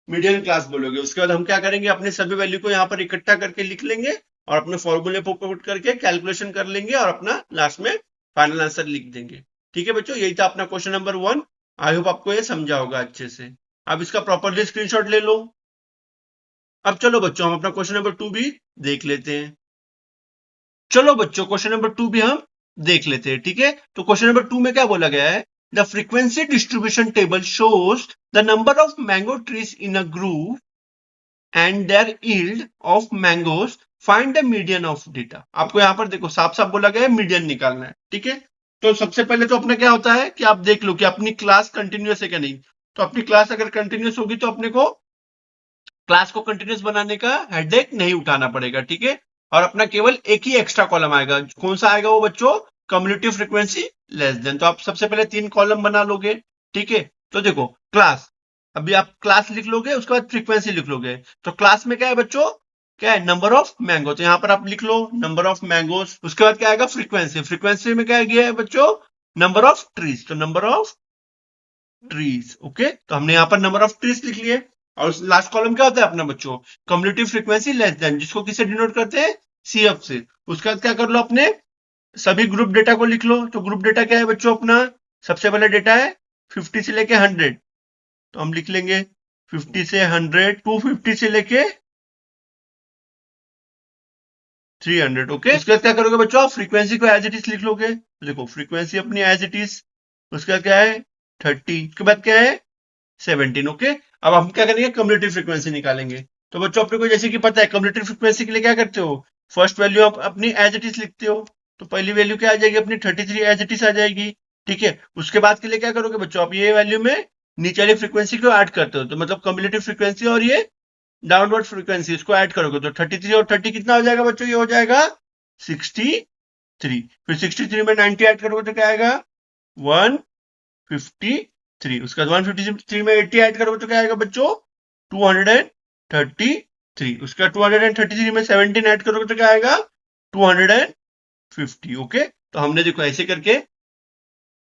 मीडियन क्लास बोलोगे। उसके बाद हम क्या करेंगे, अपने सभी वैल्यू को यहाँ पर इकट्ठा करके लिख लेंगे और अपने फॉर्मूले पर पुट करके कैलकुलेशन कर लेंगे और अपना लास्ट में फाइनल आंसर लिख देंगे। ठीक है बच्चों, यही था अपना क्वेश्चन नंबर 1। आई होप आपको ये समझा होगा अच्छे से। अब इसका प्रॉपरली स्क्रीनशॉट ले लो। अब चलो बच्चों, हम अपना क्वेश्चन नंबर 2 भी देख लेते हैं। चलो बच्चों, क्वेश्चन नंबर 2 भी हम देख लेते हैं। ठीक है, तो क्वेश्चन नंबर 2 में क्या बोला गया है, the frequency distribution table shows the number of mango trees in a group and their yield of mangoes, find the median of data. आपको यहाँ पर देखो साफ साफ बोला गया है मीडियन निकालना है। ठीक है, तो सबसे पहले तो अपना क्या होता है कि आप देख लो कि अपनी क्लास कंटिन्यूअस है क्या नहीं। तो अपनी क्लास अगर कंटिन्यूअस होगी तो अपने को क्लास को कंटिन्यूअस बनाने का हेडेक नहीं उठाना पड़ेगा। ठीक है, और अपना केवल एक ही एक्स्ट्रा कॉलम आएगा। कौन सा आएगा वो बच्चों, कम्युलेटिव फ्रीक्वेंसी लेस देन। तो आप सबसे पहले 3 कॉलम बना लोगे। ठीक है, तो देखो क्लास, अभी आप क्लास लिख लोगे, उसके बाद फ्रीक्वेंसी लिख लोगे। तो क्लास में क्या है बच्चों, क्या है, नंबर ऑफ मैंगो। तो यहाँ पर आप लिख लो नंबर ऑफ मैंगोज। उसके बाद क्या आएगा, फ्रीक्वेंसी। फ्रीक्वेंसी में क्या गया है बच्चों, नंबर ऑफ ट्रीज। तो नंबर ऑफ ट्रीज। ओके, तो हमने यहाँ पर नंबर ऑफ ट्रीज लिख लिए। और लास्ट कॉलम क्या होता है अपना बच्चों, कम्युलेटिव फ्रीक्वेंसी लेस देन, जिसको किससे डिनोट करते हैं, सीएफ से। उसके बाद क्या कर लो, अपने सभी ग्रुप डेटा को लिख लो। तो ग्रुप डेटा क्या है बच्चों अपना, सबसे पहले डेटा है 50 से लेके 100। तो हम लिख लेंगे 50 से 100, 250 से लेके 300। ओके, उसके बाद क्या करोगे बच्चों, आप फ्रीक्वेंसी को एज इट इज लिख लोगे। देखो फ्रीक्वेंसी अपनी एज इट इज, उसके बाद क्या है 30, उसके बाद क्या है 17। ओके, अब हम क्या करेंगे, कम्युलेटिव फ्रीक्वेंसी निकालेंगे। तो बच्चों अपने को जैसे कि पता है, कम्युलेटिव फ्रीक्वेंसी के लिए क्या करते हो, फर्स्ट वैल्यू आप अपनी एज इट इज लिखते हो। तो पहली वैल्यू क्या आ जाएगी अपनी, 33 एज इट इज आ जाएगी। ठीक है, उसके बाद के लिए क्या करोगे बच्चों, आप ये वैल्यू में नीचे वाली फ्रीक्वेंसी को ऐड करते हो। तो मतलब कम्युलेटिव फ्रीक्वेंसी और ये डाउनवर्ड फ्रीक्वेंसी, इसको ऐड करोगे तो 33 और 30 कितना हो जाएगा बच्चों, ये हो जाएगा 63। फिर 63 में 90 ऐड करोगे तो क्या आएगा, 153। उसके बाद 153 में 80 ऐड करोगे तो क्या आएगा बच्चों, 233। उसके बाद 233 में 17 ऐड करोगे तो क्या आएगा, 250। ओके, तो हमने देखो ऐसे करके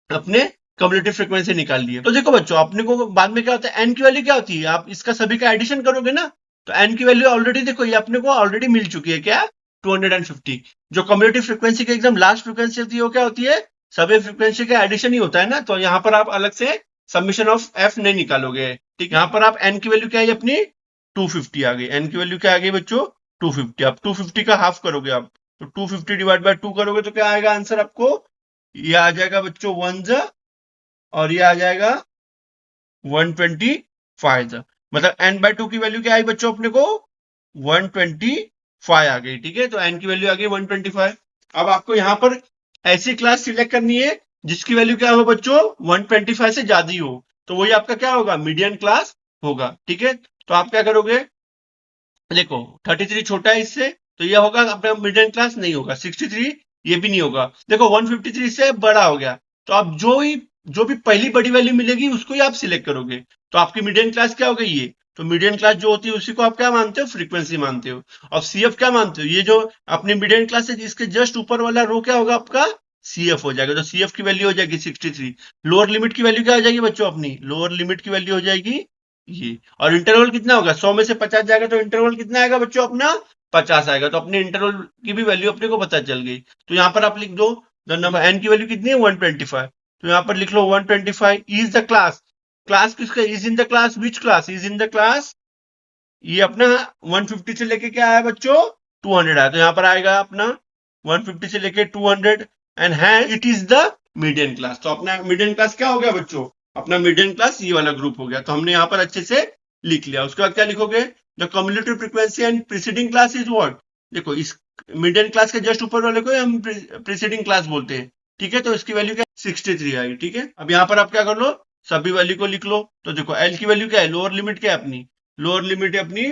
अपने कम्युलेटिव फ्रीक्वेंसी निकाल ली है। तो देखो बच्चों, अपने को बाद में क्या होता है, एन की वैल्यू क्या होती है, आप इसका सभी का एडिशन करोगे ना, तो एन की वैल्यू ऑलरेडी देखो ये अपने को ऑलरेडी मिल चुकी है, क्या 250। जो कम्युलेटिव फ्रीक्वेंसी की एकदम लास्ट फ्रीक्वेंसी होती है वो क्या होती है, सभी फ्रीक्वेंसी का एडिशन ही होता है ना। तो यहाँ पर आप अलग से सबमिशन ऑफ एफ नहीं निकालोगे। ठीक, यहाँ पर आप एन की वैल्यू क्या है अपनी 250 आ गई। एन की वैल्यू क्या आ गई बच्चों, 250। आप 250 का हाफ करोगे आप, तो 250 डिवाइड बाय 2 करोगे तो क्या आएगा आंसर आपको, ये आ जाएगा बच्चों 1 और ये आ जाएगा 125 मतलब n/2 की वैल्यू क्या आई बच्चों अपने को 125 आ गई। ठीक है, तो n की वैल्यू आ गई 125। अब आपको यहां पर ऐसी क्लास सिलेक्ट करनी है जिसकी वैल्यू क्या हो बच्चों 125 से ज्यादा ही हो, तो वही आपका क्या होगा मीडियन क्लास होगा। ठीक है, तो आप क्या करोगे, देखो 33 छोटा है इससे, तो ये होगा अपना मिडिल क्लास नहीं होगा। 63 ये भी नहीं होगा। देखो 153 से बड़ा हो गया, तो आप जो भी पहली बड़ी वैल्यू मिलेगी उसको ही आप सिलेक्ट करोगे, तो आपकी मीडियन क्लास क्या हो गई ये। तो मीडियन क्लास जो होती है उसी को आप क्या मानते हो, फ्रीक्वेंसी मानते हो। और सीएफ क्या मानते हो, ये जो अपनी मीडियन क्लास है इसके जस्ट ऊपर वाला रो क्या होगा आपका सीएफ हो जाएगा। तो सीएफ की वैल्यू हो जाएगी 63। लोअर लिमिट की वैल्यू क्या हो जाएगी बच्चों, अपनी लोअर लिमिट की वैल्यू हो जाएगी ये। और इंटरवल कितना होगा, 100 में से 50 जाएगा तो इंटरवल कितना आएगा बच्चों अपना 50 आएगा। तो अपने इंटरवल की भी वैल्यू अपने को पता चल गई। तो यहां पर आप लिख दो द नंबर एन की वैल्यू कितनी है 125। तो यहां पर लिख लो 125 इज द क्लास। क्लास किसका, is in the class, which class is in the class, ये अपना 150 से लेके क्या आया बच्चों 200 आया। तो यहां पर आएगा अपना 150 से लेके 200 एंड है it is the median class. तो अपना मीडियन क्लास क्या हो गया बच्चों, अपना मीडियन क्लास ये वाला ग्रुप हो गया। तो हमने यहाँ पर अच्छे से लिख लिया। उसके बाद क्या लिखोगे, the cumulative frequency and preceding class is what. देखो इस मीडियन क्लास के जस्ट ऊपर वाले को हम प्रीसीडिंग क्लास बोलते हैं। ठीक है, तो इसकी वैल्यू क्या 63 आई। ठीक है, अब यहाँ पर आप क्या कर लो, सभी वैल्यू को लिख लो। तो देखो एल की वैल्यू क्या है, लोअर लिमिट क्या है अपनी, लोअर लिमिट है अपनी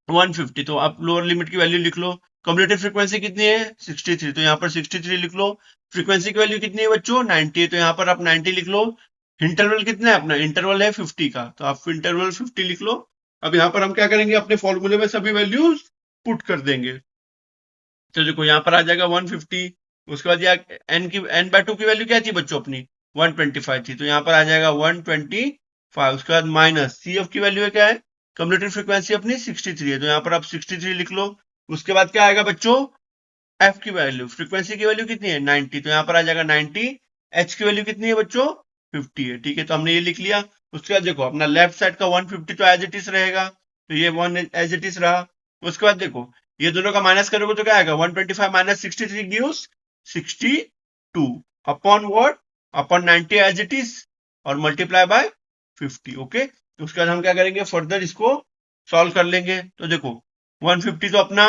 150। तो आप लोअर लिमिट की वैल्यू लिख लो। कम्युलेटिव फ्रीक्वेंसी कितनी है 63, तो यहाँ पर 63 लिख लो। फ्रीक्वेंसी की वैल्यू कितनी है बच्चों 90 है, तो यहाँ पर आप 90 लिख लो। इंटरवल कितना है अपना, इंटरवल है 50 का, तो आप इंटरवल 50 लिख लो। अब यहाँ पर हम क्या करेंगे, अपने फॉर्मूले में सभी वैल्यूज पुट कर देंगे। तो देखो यहाँ पर आ जाएगा 150। उसके बाद यहाँ n/2 की वैल्यू क्या थी बच्चों अपनी 125 थी, तो यहाँ पर आ जाएगा 125। उसके बाद माइनस सी एफ की वैल्यू क्या है, कम्युलेटिव फ्रीक्वेंसी अपनी 63 है, तो यहाँ पर आप 63 लिख लो। उसके बाद क्या आएगा बच्चों, एफ की वैल्यू, फ्रीक्वेंसी की वैल्यू कितनी है 90, तो यहाँ पर आ जाएगा 90। एच की वैल्यू कितनी है बच्चों 50 है। ठीक है, तो हमने ये लिख लिया। उसके बाद देखो अपना लेफ्ट साइड का 150 तो एज इट इज रहेगा, तो ये 1 एज इट इज रहा। उसके बाद देखो ये दोनों का माइनस करोगे तो क्या आएगा 125 माइनस 63 gives 62 upon what, upon 90 as it is और मल्टीप्लाई बाय 50। ओके, तो उसके बाद हम क्या करेंगे, फर्दर इसको सॉल्व कर लेंगे। तो देखो 150 तो अपना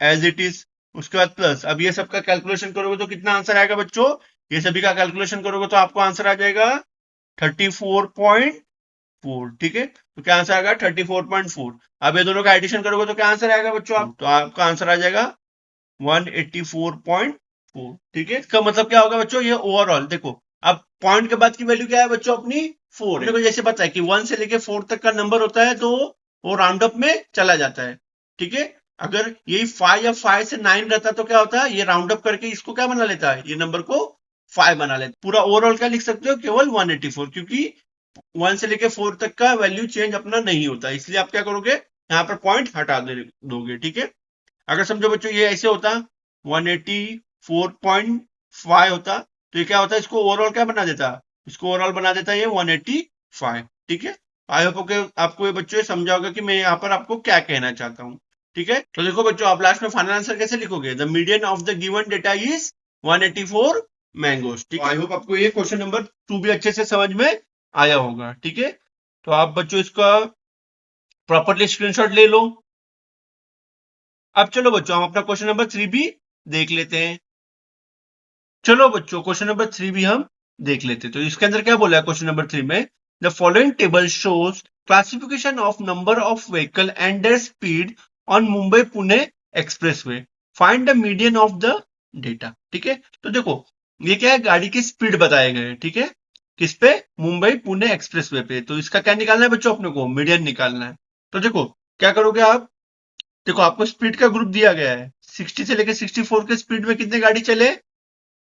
एज इट इज, उसके बाद प्लस, अब ये सबका कैलकुलेशन करोगे तो कितना आंसर आएगा बच्चों, ये सभी का कैलकुलेशन करोगे तो आपको आंसर आ जाएगा 34.4। ठीक है, तो क्या आंसर आएगा 34.4। अब ये दोनों का एडिशन करोगे तो क्या आंसर आएगा बच्चों, आप तो आपका आंसर आ जाएगा 184.4। ठीक है, इसका मतलब क्या होगा बच्चों, ये ओवरऑल देखो अब पॉइंट के बाद की वैल्यू क्या है बच्चों अपनी 4 है। देखो जैसे पता है कि 1 से लेके 4 तक का नंबर होता है तो वो राउंड अप में चला जाता है। ठीक है, अगर यही 5 या 5 से 9 रहता तो क्या होता है, ये राउंड अप करके इसको क्या बना लेता है, ये नंबर को 5 बना लेता। पूरा ओवरऑल क्या लिख सकते हो, केवल 184, क्योंकि 1 से लेके 4 तक का वैल्यू चेंज अपना नहीं होता, इसलिए आप क्या करोगे यहाँ पर पॉइंट हटा दोगे। ठीक है, अगर समझो बच्चों ये ऐसे होता 184.5 होता, तो ये क्या होता है, इसको ओवरऑल क्या बना देता, इसको ओवरऑल बना देता ये 185। ठीक है, आई होप आपको ये बच्चों ये समझा होगा कि मैं यहाँ पर आपको क्या कहना चाहता हूँ। ठीक है, तो देखो बच्चों आप लास्ट में फाइनल आंसर कैसे लिखोगे, the median of the given data is 184 mangoes. ठीक है, आई होप आपको ये क्वेश्चन नंबर 2 भी अच्छे से समझ में आया होगा। ठीक है, तो आप बच्चों इसका प्रॉपरली स्क्रीनशॉट ले लो। अब चलो बच्चों हम अपना क्वेश्चन नंबर 3 भी देख लेते हैं। चलो बच्चों क्वेश्चन नंबर 3 भी हम देख लेते हैं। तो इसके अंदर क्या बोला है क्वेश्चन नंबर 3 में, the following table shows classification of number of vehicle and there speed on Mumbai Pune expressway, find the median of the data. ठीक है, तो देखो ये क्या है, गाड़ी की स्पीड बताए गए। ठीक है, किस पे, मुंबई पुणे एक्सप्रेसवे पे। तो इसका क्या निकालना है बच्चों, अपने को मीडियन निकालना है। तो देखो क्या करोगे आप, देखो आपको स्पीड का ग्रुप दिया गया है, 60 से लेकर 64 के स्पीड में कितने गाड़ी चले,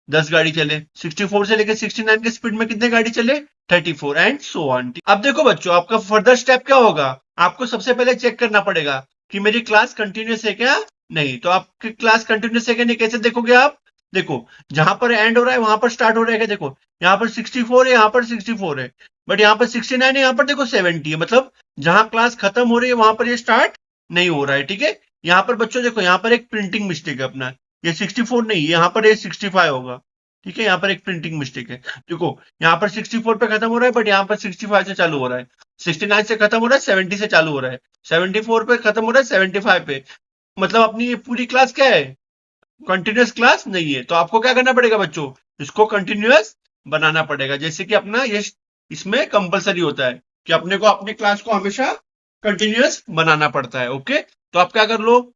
10 गाड़ी चले। 64 से लेकर 69 के स्पीड में कितने गाड़ी चले, 34 एंड सो ऑन। अब देखो बच्चों आपका फर्दर स्टेप क्या होगा, आपको सबसे पहले चेक करना पड़ेगा कि मेरी क्लास कंटिन्यूस है क्या नहीं। तो आपकी क्लास कंटिन्यूस है क्या नहीं, कैसे देखोगे आप, देखो जहां पर एंड हो रहा है वहां पर स्टार्ट हो रहा है। देखो यहाँ पर 64 है, यहाँ पर 64 है, बट यहाँ पर 69 है, यहाँ पर देखो 70 है, मतलब जहां क्लास खत्म हो रही है वहां पर ये स्टार्ट नहीं हो रहा है। ठीक है, यहाँ पर बच्चों देखो यहाँ पर एक प्रिंटिंग मिस्टेक है अपना, ये 64 नहीं, यहाँ पर ये 65 होगा। ठीक है, यहाँ पर एक प्रिंटिंग मिस्टेक है। देखो यहाँ पर 64 पे खत्म हो रहा है, बट यहाँ पर 65 से चालू हो रहा है। 69 से खत्म हो रहा है, 70 से चालू हो रहा है। 74 पे खत्म हो रहा है, 75 पे। मतलब अपनी ये पूरी क्लास क्या है, कंटिन्यूअस क्लास नहीं है। तो आपको क्या करना पड़ेगा बच्चों, इसको कंटिन्यूअस बनाना पड़ेगा। जैसे कि अपना ये इसमें कंपलसरी होता है कि अपने को अपने क्लास को हमेशा कंटिन्यूअस बनाना पड़ता है। ओके, तो आप क्या कर लो,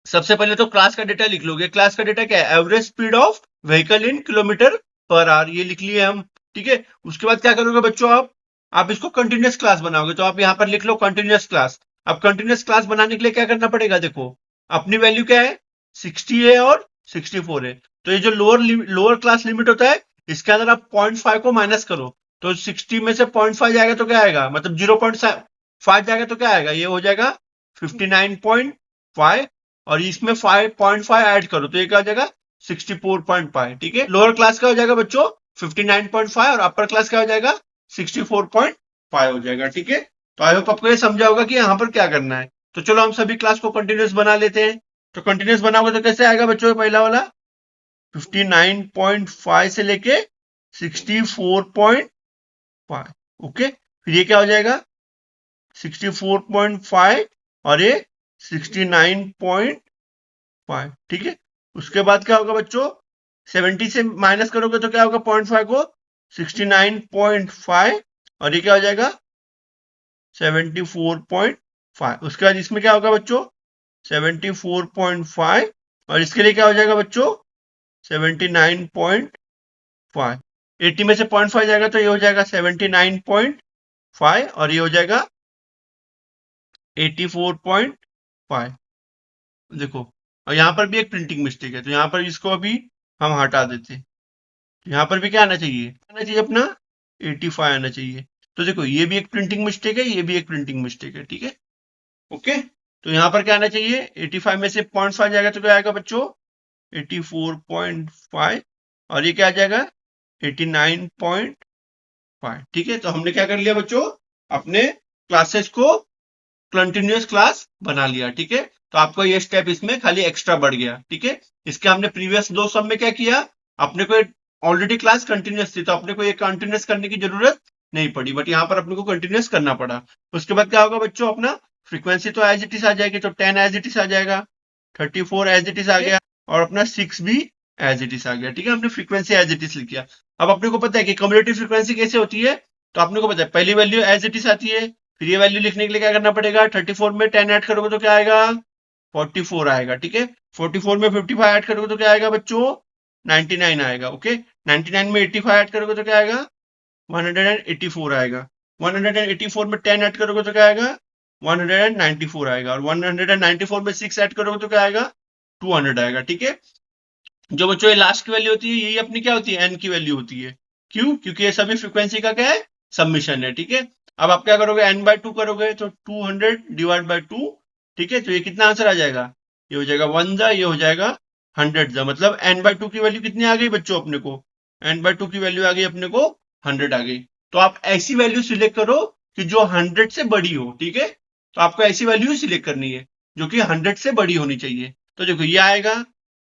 सबसे पहले तो क्लास का डेटा लिख लोगे। क्लास का डेटा क्या है, average speed of vehicle in kilometre per hour, ये लिख लिए हम। ठीक है, उसके बाद क्या करोगे बच्चों, आप इसको कंटिन्यूअस क्लास बनाओगे। तो आप यहाँ पर लिख लो कंटिन्यूअस क्लास। अब कंटिन्यूअस क्लास बनाने के लिए क्या करना पड़ेगा, देखो अपनी वैल्यू क्या है, 60 है और 64 है। तो ये जो लोअर क्लास लिमिट होता है, इसके अंदर आप 0.5 को माइनस करो। तो 60 में से 0.5 जाएगा तो क्या आएगा, मतलब 0.5 जाएगा तो क्या आएगा, ये हो जाएगा 59.5। और इसमें 5.5 ऐड करो तो ये क्या हो जाएगा 64.5। ठीक है, लोअर क्लास का हो जाएगा बच्चों 59.5 और अपर क्लास का हो जाएगा 64.5 हो जाएगा। ठीक है, तो आई होप आपको ये समझा होगा कि यहाँ पर क्या करना है। तो चलो हम सभी क्लास को कंटिन्यूस बना लेते हैं। तो कंटिन्यूस बनाओगे तो कैसे आएगा बच्चों, पहला वाला 59.5 से लेके 64.5। ओके, फिर ये क्या हो जाएगा 64.5 और ये 69.5। ठीक है, उसके बाद क्या होगा बच्चों, 70 से माइनस करोगे तो क्या होगा 0.5 को 69.5 और ये क्या हो जाएगा 74.5। उसके बाद इसमें क्या होगा बच्चों 74.5 और इसके लिए क्या हो जाएगा बच्चों 79.5। 80 में से 0.5 जाएगा तो ये हो जाएगा 79.5 और ये हो जाएगा 84.5। देखो, और यहाँ पर भी एक प्रिंटिंग मिस्टेक है, तो यहाँ पर इसको अभी हम हटा देते हैं। यहाँ पर भी क्या आना चाहिए अपना 85 आना चाहिए। तो देखो ये भी एक प्रिंटिंग मिस्टेक है, ये भी एक प्रिंटिंग मिस्टेक है। ठीक है, ओके, तो यहाँ पर क्या आना चाहिए 85 में से 0.5 जाएगा तो क्या आएगा बच्चों 84.5 और ये क्या आ जाएगा 89.5। ठीक है, तो हमने क्या कर लिया बच्चों, अपने क्लासेस को कंटिन्यूअस क्लास बना लिया। ठीक है, तो आपको ये स्टेप इसमें खाली एक्स्ट्रा बढ़ गया। ठीक है, इसके हमने प्रीवियस दो सब में क्या किया, अपने को ऑलरेडी क्लास कंटिन्यूअस थी तो अपने को ये कंटिन्यूअस करने की जरूरत नहीं पड़ी, बट यहाँ पर अपने को कंटिन्यूअस करना पड़ा। उसके बाद क्या होगा बच्चों, अपना फ्रीक्वेंसी तो एज इट इज आ जाएगी, तो 10 एज इट इज आ जाएगा, 34 एज इट इज आ गया और अपना 6 भी एज इट इज आ गया। ठीक है, हमने फ्रीक्वेंसी एज इट इज लिख किया। अब अपने को पता है कि कम्युलेटिव फ्रीक्वेंसी कैसे होती है, तो अपने को पता है पहली वैल्यू एज इट इज आती है, फिर ये वैल्यू लिखने के लिए क्या करना पड़ेगा 34 में 10 ऐड करोगे तो क्या आएगा 44 आएगा। ठीक है, 44 में 55 ऐड करोगे तो क्या आएगा बच्चों 99 आएगा। ओके, 99 में 85 ऐड करोगे तो क्या आएगा 184 आएगा। 184 में 10 ऐड करोगे तो क्या आएगा 194 आएगा और 194 में 6 ऐड करोगे तो क्या आएगा 200 आएगा। ठीक है, जो बच्चों ये लास्ट की वैल्यू होती है यही अपनी क्या होती है एन की वैल्यू होती है। क्यों, क्योंकि ये सभी फ्रीक्वेंसी का क्या है सबमिशन है। ठीक है, अब आप क्या करोगे एन बाय 2 करोगे तो 200 डिवाइड बाय 2। ठीक है, तो ये कितना आंसर आ जाएगा, ये हो जाएगा 1 जा, ये हो जाएगा 100 जा, मतलब एन बाय 2 की वैल्यू कितनी आ गई बच्चों अपने को, एन बाय 2 की वैल्यू आ गई अपने को 100 आ गई। तो आप ऐसी वैल्यू सिलेक्ट करो कि जो 100 से बड़ी हो। ठीक है, तो आपको ऐसी वैल्यू सिलेक्ट करनी है जो कि 100 से बड़ी होनी चाहिए। तो देखो ये आएगा,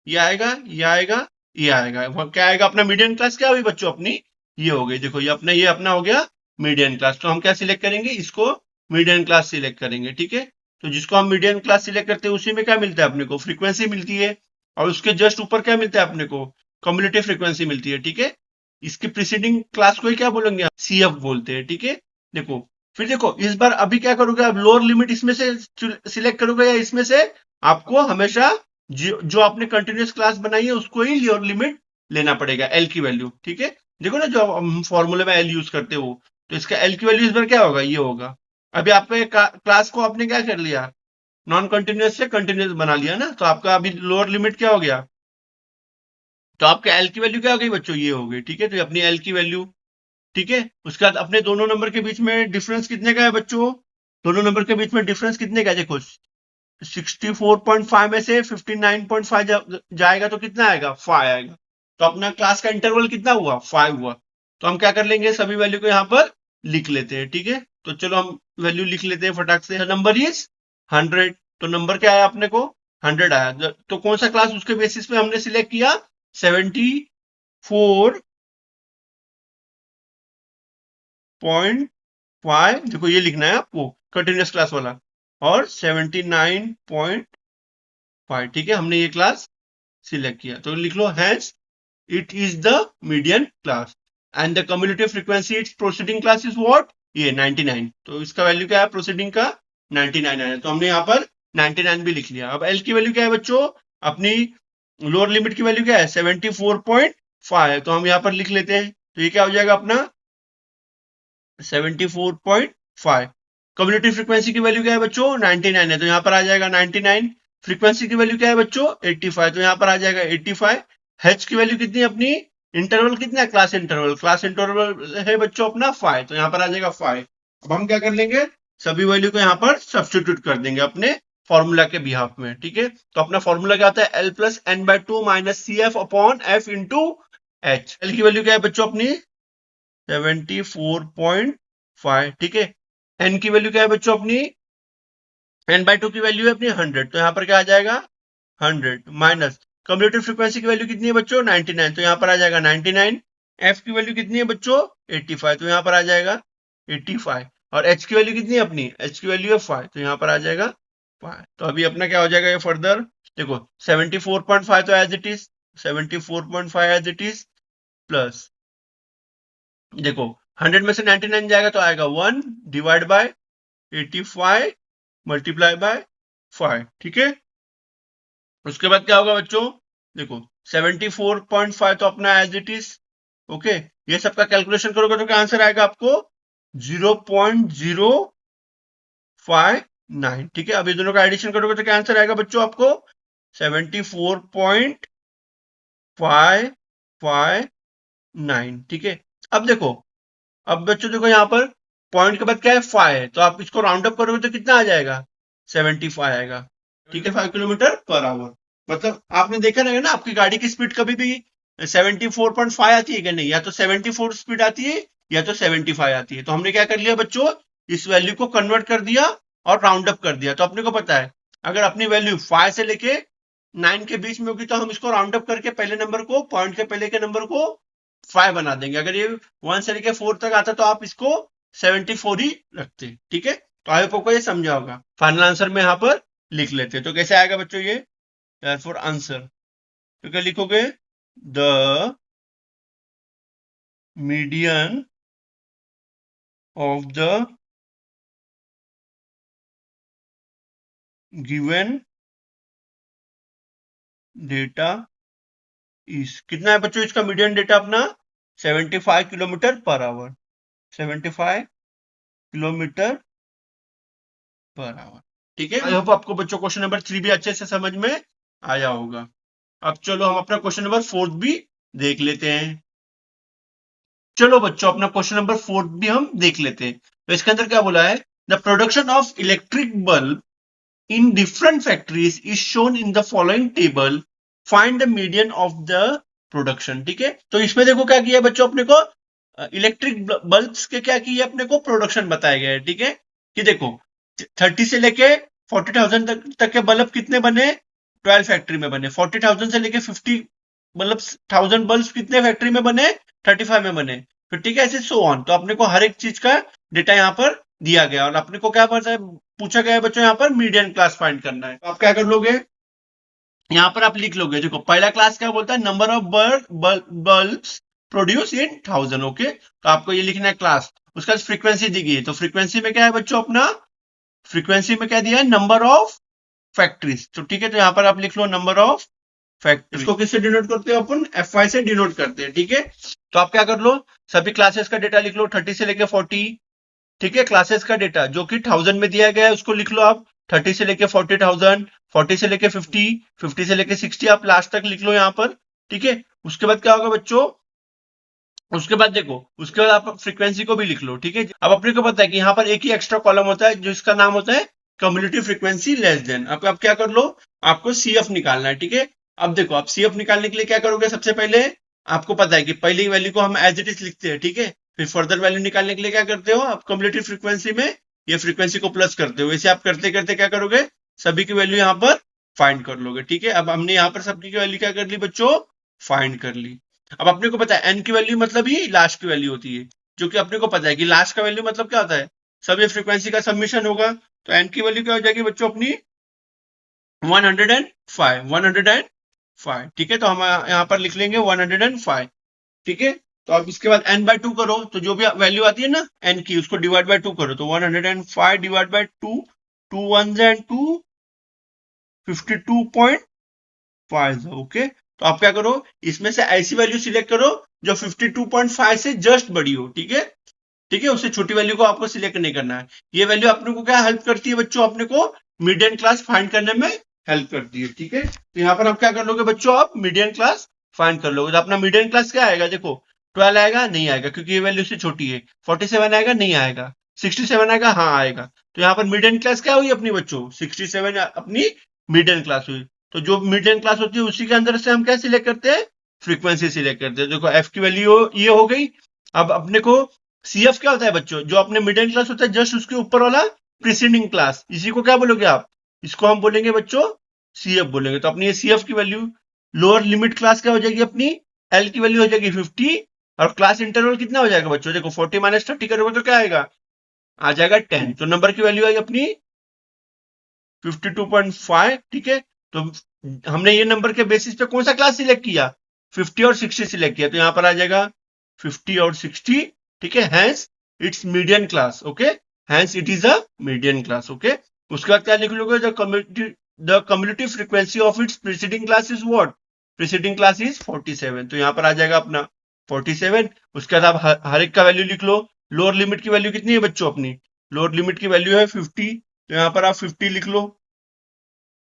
ये आएगा, ये आएगा, ये आएगा, क्या आएगा अपना मीडियन क्लास क्या हुई बच्चों अपनी, ये हो गई। देखो ये अपना हो गया मीडियन क्लास। तो हम क्या सिलेक्ट करेंगे, इसको मीडियन क्लास सिलेक्ट करेंगे। ठीक है, तो जिसको हम मीडियन क्लास सिलेक्ट करते हैं उसी में क्या मिलता है अपने को फ्रीक्वेंसी मिलती है और उसके जस्ट ऊपर क्या मिलता है अपने को कम्युलेटिव फ्रीक्वेंसी मिलती है। ठीक है, इसकी प्रीसीडिंग क्लास को ही क्या बोलेंगे सीएफ बोलते हैं। ठीक है, देखो फिर देखो इस बार अभी क्या करोगे, आप लोअर लिमिट इसमें से सिलेक्ट करोगे या इसमें से, आपको हमेशा जो आपने कंटिन्यूअस क्लास बनाई है उसको ही लोअर लिमिट लेना पड़ेगा एल की वैल्यू। ठीक है, देखो ना जो हम फॉर्मूले में एल यूज करते हो, तो इसका एल की वैल्यू इस बार क्या होगा, ये होगा। अभी आपके क्लास को आपने क्या कर लिया, नॉन कंटिन्यूअस से कंटिन्यूअस बना लिया ना, तो आपका अभी लोअर लिमिट क्या हो गया, तो आपका एल की वैल्यू क्या हो गई बच्चों, ये हो गई। ठीक है, तो ये अपनी एल की वैल्यू। ठीक है, उसके बाद अपने दोनों नंबर के बीच में डिफरेंस कितने का है बच्चों, दोनों नंबर के बीच में डिफरेंस कितने का है, देखो 64.5 में से 59.5 जाएगा तो कितना आएगा 5 आएगा। तो अपना क्लास का इंटरवल कितना हुआ 5 हुआ। तो हम क्या कर लेंगे सभी वैल्यू को यहाँ पर लिख लेते हैं। ठीक है, तो चलो हम वैल्यू लिख लेते हैं फटाक से। नंबर इज 100, तो नंबर क्या है अपने को 100 आया, तो कौन सा क्लास उसके बेसिस पे हमने सिलेक्ट किया, 74.5, देखो ये लिखना है आपको कंटिन्यूअस क्लास वाला, और 79.5, ठीक है, हमने ये क्लास सिलेक्ट किया, तो लिख लो hence it is the median class and the cumulative frequency its preceding class is what, ये 99, तो इसका वैल्यू क्या है प्रोसीडिंग का, 99 आया, तो हमने यहाँ पर 99 भी लिख लिया। अब एल की वैल्यू क्या है बच्चों, अपनी लोअर लिमिट की वैल्यू क्या है 74.5, तो हम यहाँ पर लिख लेते हैं, तो ये क्या हो जाएगा अपना 74.5। कम्युलेटिव फ्रीक्वेंसी की वैल्यू क्या है बच्चों 99 है, तो यहाँ पर आ जाएगा 99। फ्रीक्वेंसी की वैल्यू क्या है बच्चों 85, तो यहाँ पर आ जाएगा 85। हेच की वैल्यू कितनी है अपनी, इंटरवल कितना है, क्लास इंटरवल है बच्चों अपना 5, तो यहाँ पर आ जाएगा 5। अब हम क्या कर लेंगे, सभी वैल्यू को यहाँ पर सब्सटीट्यूट कर देंगे अपने फॉर्मूला के बिहाफ में, ठीक है, तो अपना फॉर्मूला क्या होता है l plus n by two minus c f upon f into h. L की वैल्यू क्या है बच्चों अपनी 74.5, ठीक है, एन की वैल्यू क्या है बच्चों अपनी, एन बाई टू की वैल्यू है अपनी 100, तो यहाँ पर क्या आ जाएगा 100 माइनस कम्युलेटिव फ्रीक्वेंसी की वैल्यू कितनी है बच्चों 99, तो यहाँ पर आ जाएगा 99। एफ की वैल्यू कितनी है बच्चों 85, तो यहाँ पर आ जाएगा 85, और एच की वैल्यू कितनी है अपनी, एच की वैल्यू है 5, तो यहाँ पर आ जाएगा 5। तो अभी अपना क्या हो जाएगा ये फर्दर, देखो 74.5 तो as it is, 74.5 as it is, plus देखो 100 में से 99 जाएगा तो आएगा 1 डिवाइड बाय 85 मल्टीप्लाई बाय 5, ठीक है। उसके बाद क्या होगा बच्चों, देखो 74.5 तो अपना एज इट इज, ओके, ये सबका कैलकुलेशन करोगे तो क्या आंसर आएगा आपको 0.059, ठीक है। अब ये दोनों का एडिशन करोगे तो क्या आंसर आएगा बच्चों आपको 74.559, ठीक है। अब देखो, अब बच्चों देखो यहाँ पर पॉइंट के बाद क्या है 5 है, तो आप इसको राउंड अप करोगे तो कितना आ जाएगा 75 आएगा, ठीक है, 5 किलोमीटर पर आवर। मतलब आपने देखा रहेगा ना आपकी गाड़ी की स्पीड कभी भी 74.5 आती है कि नहीं, या तो 74 स्पीड आती है या तो 75 आती है। तो हमने क्या कर लिया बच्चों, इस वैल्यू को कन्वर्ट कर दिया और राउंड अप कर दिया, तो अपने को पता है अगर अपनी वैल्यू 5 से लेके 9 के बीच में होगी तो हम इसको राउंड अप करके पहले नंबर को, पॉइंट के पहले के नंबर को 5 बना देंगे। अगर ये 1 से लेके 4 तक आता तो आप इसको 74 ही रखते, ठीक है। तो आई होप आपको ये समझा होगा। फाइनल आंसर में यहाँ पर लिख लेते, तो कैसे आएगा बच्चों ये, फॉर आंसर तो क्या लिखोगे, the median of the given data इस, कितना है बच्चों इसका मीडियन डेटा अपना 75 kilometre per hour, 75 kilometre per hour, ठीक है। आई होप आपको बच्चों क्वेश्चन नंबर 3 भी अच्छे से समझ में आया होगा। अब चलो हम अपना क्वेश्चन नंबर 4 भी देख लेते हैं। चलो बच्चों अपना क्वेश्चन नंबर 4 भी हम देख लेते हैं। तो इसके अंदर क्या बोला है, the production of electric bulb in different factories is shown in the following table, find the median of the production, ठीक है। तो इसमें देखो क्या किया बच्चों अपने को, इलेक्ट्रिक बल्ब्स के क्या किए अपने को प्रोडक्शन बताया गया है, ठीक है, कि देखो 30 से लेके 40,000 तक के बल्ब कितने बने 12 फैक्ट्री में बने, 40,000 से लेके 50 बल्ब 1000 बल्ब कितने फैक्ट्री में बने 35 में बने, फिर ठीक है, ऐसे सो ऑन। तो अपने को हर एक चीज का डेटा यहाँ पर दिया गया और अपने को क्या पता है, पूछा गया है बच्चों यहाँ पर मीडियन क्लास फाइंड करना है। तो आप क्या कर लोगे, यहाँ पर आप लिख लोगे, देखो पहला क्लास क्या बोलता है, number of bulbs produce in 1000, okay, तो आपको ये लिखना है क्लास, उसका फ्रीक्वेंसी दी गई है, तो फ्रीक्वेंसी में क्या है बच्चों अपना, फ्रीक्वेंसी में क्या दिया है नंबर ऑफ फैक्ट्रीज, तो ठीक है, तो यहाँ पर आप लिख लो नंबर ऑफ फैक्ट्री, इसको किससे डिनोट करते हो अपन, FY से डिनोट करते हैं, ठीक है। तो आप क्या कर लो, सभी क्लासेस का डेटा लिख लो 30 से लेके 40, ठीक है, क्लासेस का डेटा जो कि 1000 में दिया गया है उसको लिख लो आप 30 से लेके 40,000, 40 से लेके 50, 50 से लेके 60 आप लास्ट तक लिख लो यहाँ पर, ठीक है। उसके बाद क्या होगा बच्चों, उसके बाद देखो, उसके बाद आप फ्रीक्वेंसी को भी लिख लो, ठीक है। अब अपने को पता है कि यहाँ पर एक ही एक्स्ट्रा कॉलम होता है जिसका नाम होता है कम्युलेटिव फ्रीक्वेंसी लेस देन। अब आप क्या कर लो, आपको CF निकालना है, ठीक है। अब देखो आप CF निकालने के लिए क्या करोगे, सबसे पहले आपको पता है कि पहली वैल्यू को हम एज इट इज लिखते हैं, ठीक है, फिर फर्दर वैल्यू निकालने के लिए क्या करते हो आप, कम्युलेटिव फ्रीक्वेंसी में ये फ्रीक्वेंसी को प्लस करते हो, वैसे आप करते करते क्या करोगे, सभी की वैल्यू यहाँ पर फाइंड कर लोगे। ठीक है, अब हमने यहाँ पर सबकी वैल्यू क्या कर ली बच्चों, फाइंड कर ली। अब अपने को पता है एन की वैल्यू मतलब ही लास्ट की वैल्यू होती है, जो कि अपने को पता है कि लास्ट का वैल्यू मतलब क्या होता है, सब ये फ्रीक्वेंसी का सबमिशन होगा। तो एन की वैल्यू क्या हो जाएगी बच्चों अपनी 105, 105। ठीक है, तो हम यहाँ पर लिख लेंगे 105। ठीक है, तो अब इसके बाद n बाय 2 करो, तो जो भी वैल्यू आती है ना n की उसको डिवाइड बाय 2 करो, तो 105 डिवाइड बाय 2, 2 1 एंड 2, 52.5। ओके, तो आप क्या करो, इसमें से ऐसी वैल्यू सिलेक्ट करो जो 52.5 से जस्ट बड़ी हो। ठीक है, ठीक है, उससे छोटी वैल्यू को आपको सिलेक्ट नहीं करना है। ये वैल्यू अपने को क्या हेल्प करती है बच्चों, अपने को मीडियन क्लास फाइंड करने में हेल्प करती है। ठीक है, तो यहाँ पर आप क्या कर लोगे बच्चों, आप मीडियन क्लास फाइंड कर लोगे। तो अपना मीडियन क्लास क्या आएगा, देखो 12 आएगा, नहीं आएगा क्योंकि ये वैल्यू से छोटी है। 47 आएगा, नहीं आएगा। 67 आएगा, हाँ आएगा। तो यहाँ पर मीडियन क्लास क्या हुई अपनी बच्चों, 67 अपनी मीडियन क्लास हुई। तो जो मीडियन क्लास होती है उसी के अंदर से हम क्या सिलेक्ट करते हैं, फ्रीक्वेंसी सिलेक्ट करते हैं। देखो एफ की वैल्यू ये हो गई। अब अपने को सीएफ क्या होता है बच्चों, जो अपने मिडिल क्लास होता है जस्ट उसके ऊपर वाला प्रीसीडिंग क्लास, इसी को क्या बोलोगे आप, इसको हम बोलेंगे बच्चों सीएफ बोलेंगे। तो अपनी ये सीएफ की वैल्यू लोअर लिमिट क्लास क्या हो जाएगी अपनी, एल की वैल्यू हो जाएगी 50। और क्लास इंटरवल कितना हो जाएगा बच्चों, देखो 40 माइनस 30 करोगे तो क्या आएगा, आ जाएगा 10। तो नंबर की वैल्यू आई अपनी 52.5। ठीक है, तो हमने ये नंबर के बेसिस पे कौन सा क्लास सिलेक्ट किया, 50 और 60 सिलेक्ट किया, तो यहां पर आ जाएगा 50 और 60। ठीक है, hence it's median class. Okay, hence it is a median class. Okay, उसके बाद क्या लिख लोगे, the cumulative frequency of its preceding class is what, preceding class is 47। तो यहां पर आ जाएगा अपना 47। उसके बाद आप हर एक का वैल्यू लिख लो। लोअर लिमिट की वैल्यू कितनी है बच्चों अपनी, लोअर लिमिट की वैल्यू है 50, तो यहां पर आप 50 लिख लो।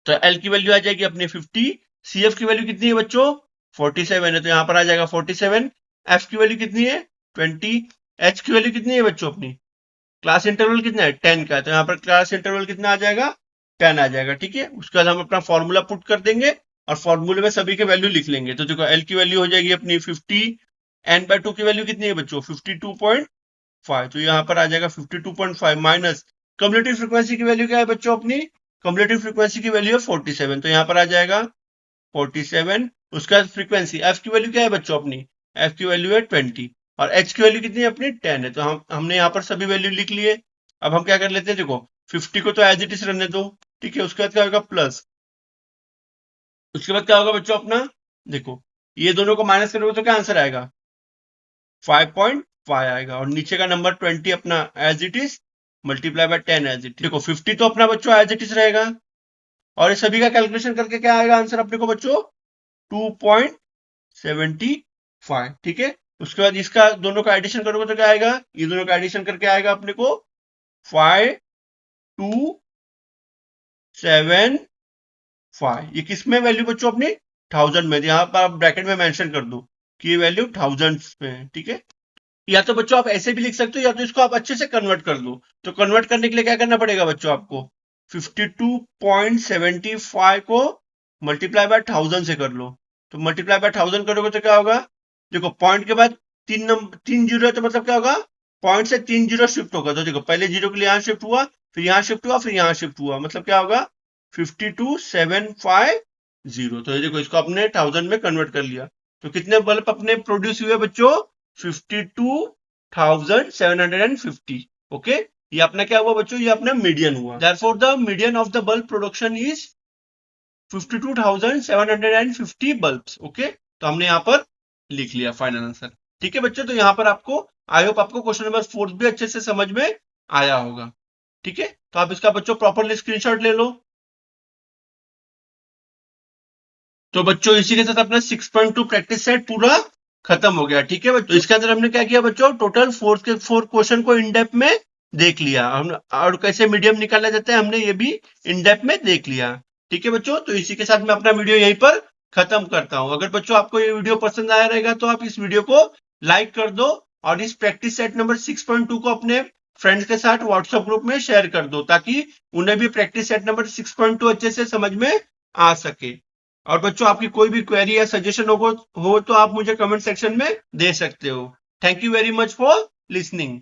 तो एल की वैल्यू आ जाएगी अपनी 50। सीएफ की वैल्यू कितनी है बच्चों, 47 है, तो यहां पर आ जाएगा 47। एफ की वैल्यू कितनी है 20। एच की वैल्यू कितनी है बच्चों अपनी, क्लास इंटरवल कितना है 10 का, तो यहां पर क्लास इंटरवल कितना आ जाएगा, 10 आ जाएगा। ठीक है, उसके बाद हम अपना फॉर्मूला पुट कर देंगे और फॉर्मूले में सभी के वैल्यू लिख लेंगे। तो देखो एल की वैल्यू हो जाएगी अपनी 50, एन बाय 2 की वैल्यू कितनी है बच्चों 52.5, तो यहां पर आ जाएगा 52.5 माइनस कम्युलेटिव फ्रीक्वेंसी की वैल्यू क्या है बच्चों अपनी, कम्युलेटिव फ्रीक्वेंसी की वैल्यू है 47, तो यहां पर आ जाएगा 47। उसका फ्रीक्वेंसी एफ की वैल्यू क्या है बच्चों अपनी, एफ की वैल्यू है 20 और एच की वैल्यू कितनी है अपनी 10 है। तो हमने यहाँ पर सभी वैल्यू लिख लिए। अब हम क्या कर लेते हैं, देखो 50 को तो एज इट इज रहने दो। ठीक है, उसके बाद क्या होगा प्लस, उसके बाद क्या होगा बच्चों अपना, देखो ये दोनों को माइनस करोगे तो क्या आंसर आएगा 5.5 आएगा, और नीचे का नंबर 20 अपना as it is multiply by 10 as it. देखो 50 तो अपना बच्चों एज इट इज रहेगा, और ये सभी का कैलकुलेशन करके क्या आएगा आंसर अपने को बच्चों 2.75। ठीक है, उसके बाद इसका दोनों का एडिशन करोगे तो क्या आएगा, ये दोनों का एडिशन करके आएगा अपने को 5275। ये किस में वैल्यू बच्चों अपनी 1000 में, यहाँ पर आप ब्रैकेट में मेंशन कर दो कि ये वैल्यू 1000 में है। ठीक है, या तो बच्चों आप ऐसे भी लिख सकते हो, या तो इसको आप अच्छे से कन्वर्ट कर दो। तो कन्वर्ट करने के लिए क्या करना पड़ेगा बच्चों आपको, 52.75 को मल्टीप्लाई बाय 1000 से कर लो। तो मल्टीप्लाई बाय 1000 करोगे तो क्या होगा, देखो पॉइंट के बाद 3 जीरो है, तो मतलब क्या होगा, पॉइंट से 3 जीरो शिफ्ट होगा। तो देखो पहले जीरो के लिए यहाँ शिफ्ट हुआ, फिर यहाँ शिफ्ट हुआ, फिर यहाँ शिफ्ट हुआ, मतलब क्या होगा 52750। तो ये देखो इसको अपने 1000 में कन्वर्ट कर लिया। तो कितने बल्ब अपने प्रोड्यूस हुए बच्चों, 52,750। ओके, ये अपना क्या हुआ बच्चों, ये अपना मीडियन हुआ। Therefore the median of the bulb production is 52,750 bulbs. Okay, तो हमने यहाँ पर लिख लिया फाइनल आंसर। ठीक है बच्चों, तो यहाँ पर आपको आई होप आपको क्वेश्चन नंबर 4 भी अच्छे से समझ में आया होगा। ठीक है, तो आप इसका बच्चों प्रॉपरली स्क्रीनशॉट ले लो। तो बच्चों इसी के साथ अपना 6.2 प्रैक्टिस सेट पूरा खत्म हो गया। ठीक है बच्चों, तो इसके अंदर हमने क्या किया बच्चों, टोटल 4 क्वेश्चन को इन डेप्थ में देख लिया हम, और कैसे मीडियम निकाला जाता है हमने ये भी इन डेप्थ में देख लिया। ठीक है बच्चों, तो इसी के साथ मैं अपना वीडियो यहीं पर खत्म करता हूं। अगर बच्चों आपको ये वीडियो पसंद आया रहेगा तो आप इस वीडियो को लाइक कर दो, और इस प्रैक्टिस सेट नंबर 6.2 को अपने फ्रेंड्स के साथ व्हाट्सएप ग्रुप में शेयर कर दो, ताकि उन्हें भी प्रैक्टिस सेट नंबर 6.2 अच्छे से समझ में आ सके। और बच्चों आपकी कोई भी क्वेरी या सजेशन हो तो आप मुझे कमेंट सेक्शन में दे सकते हो। Thank you very much for listening.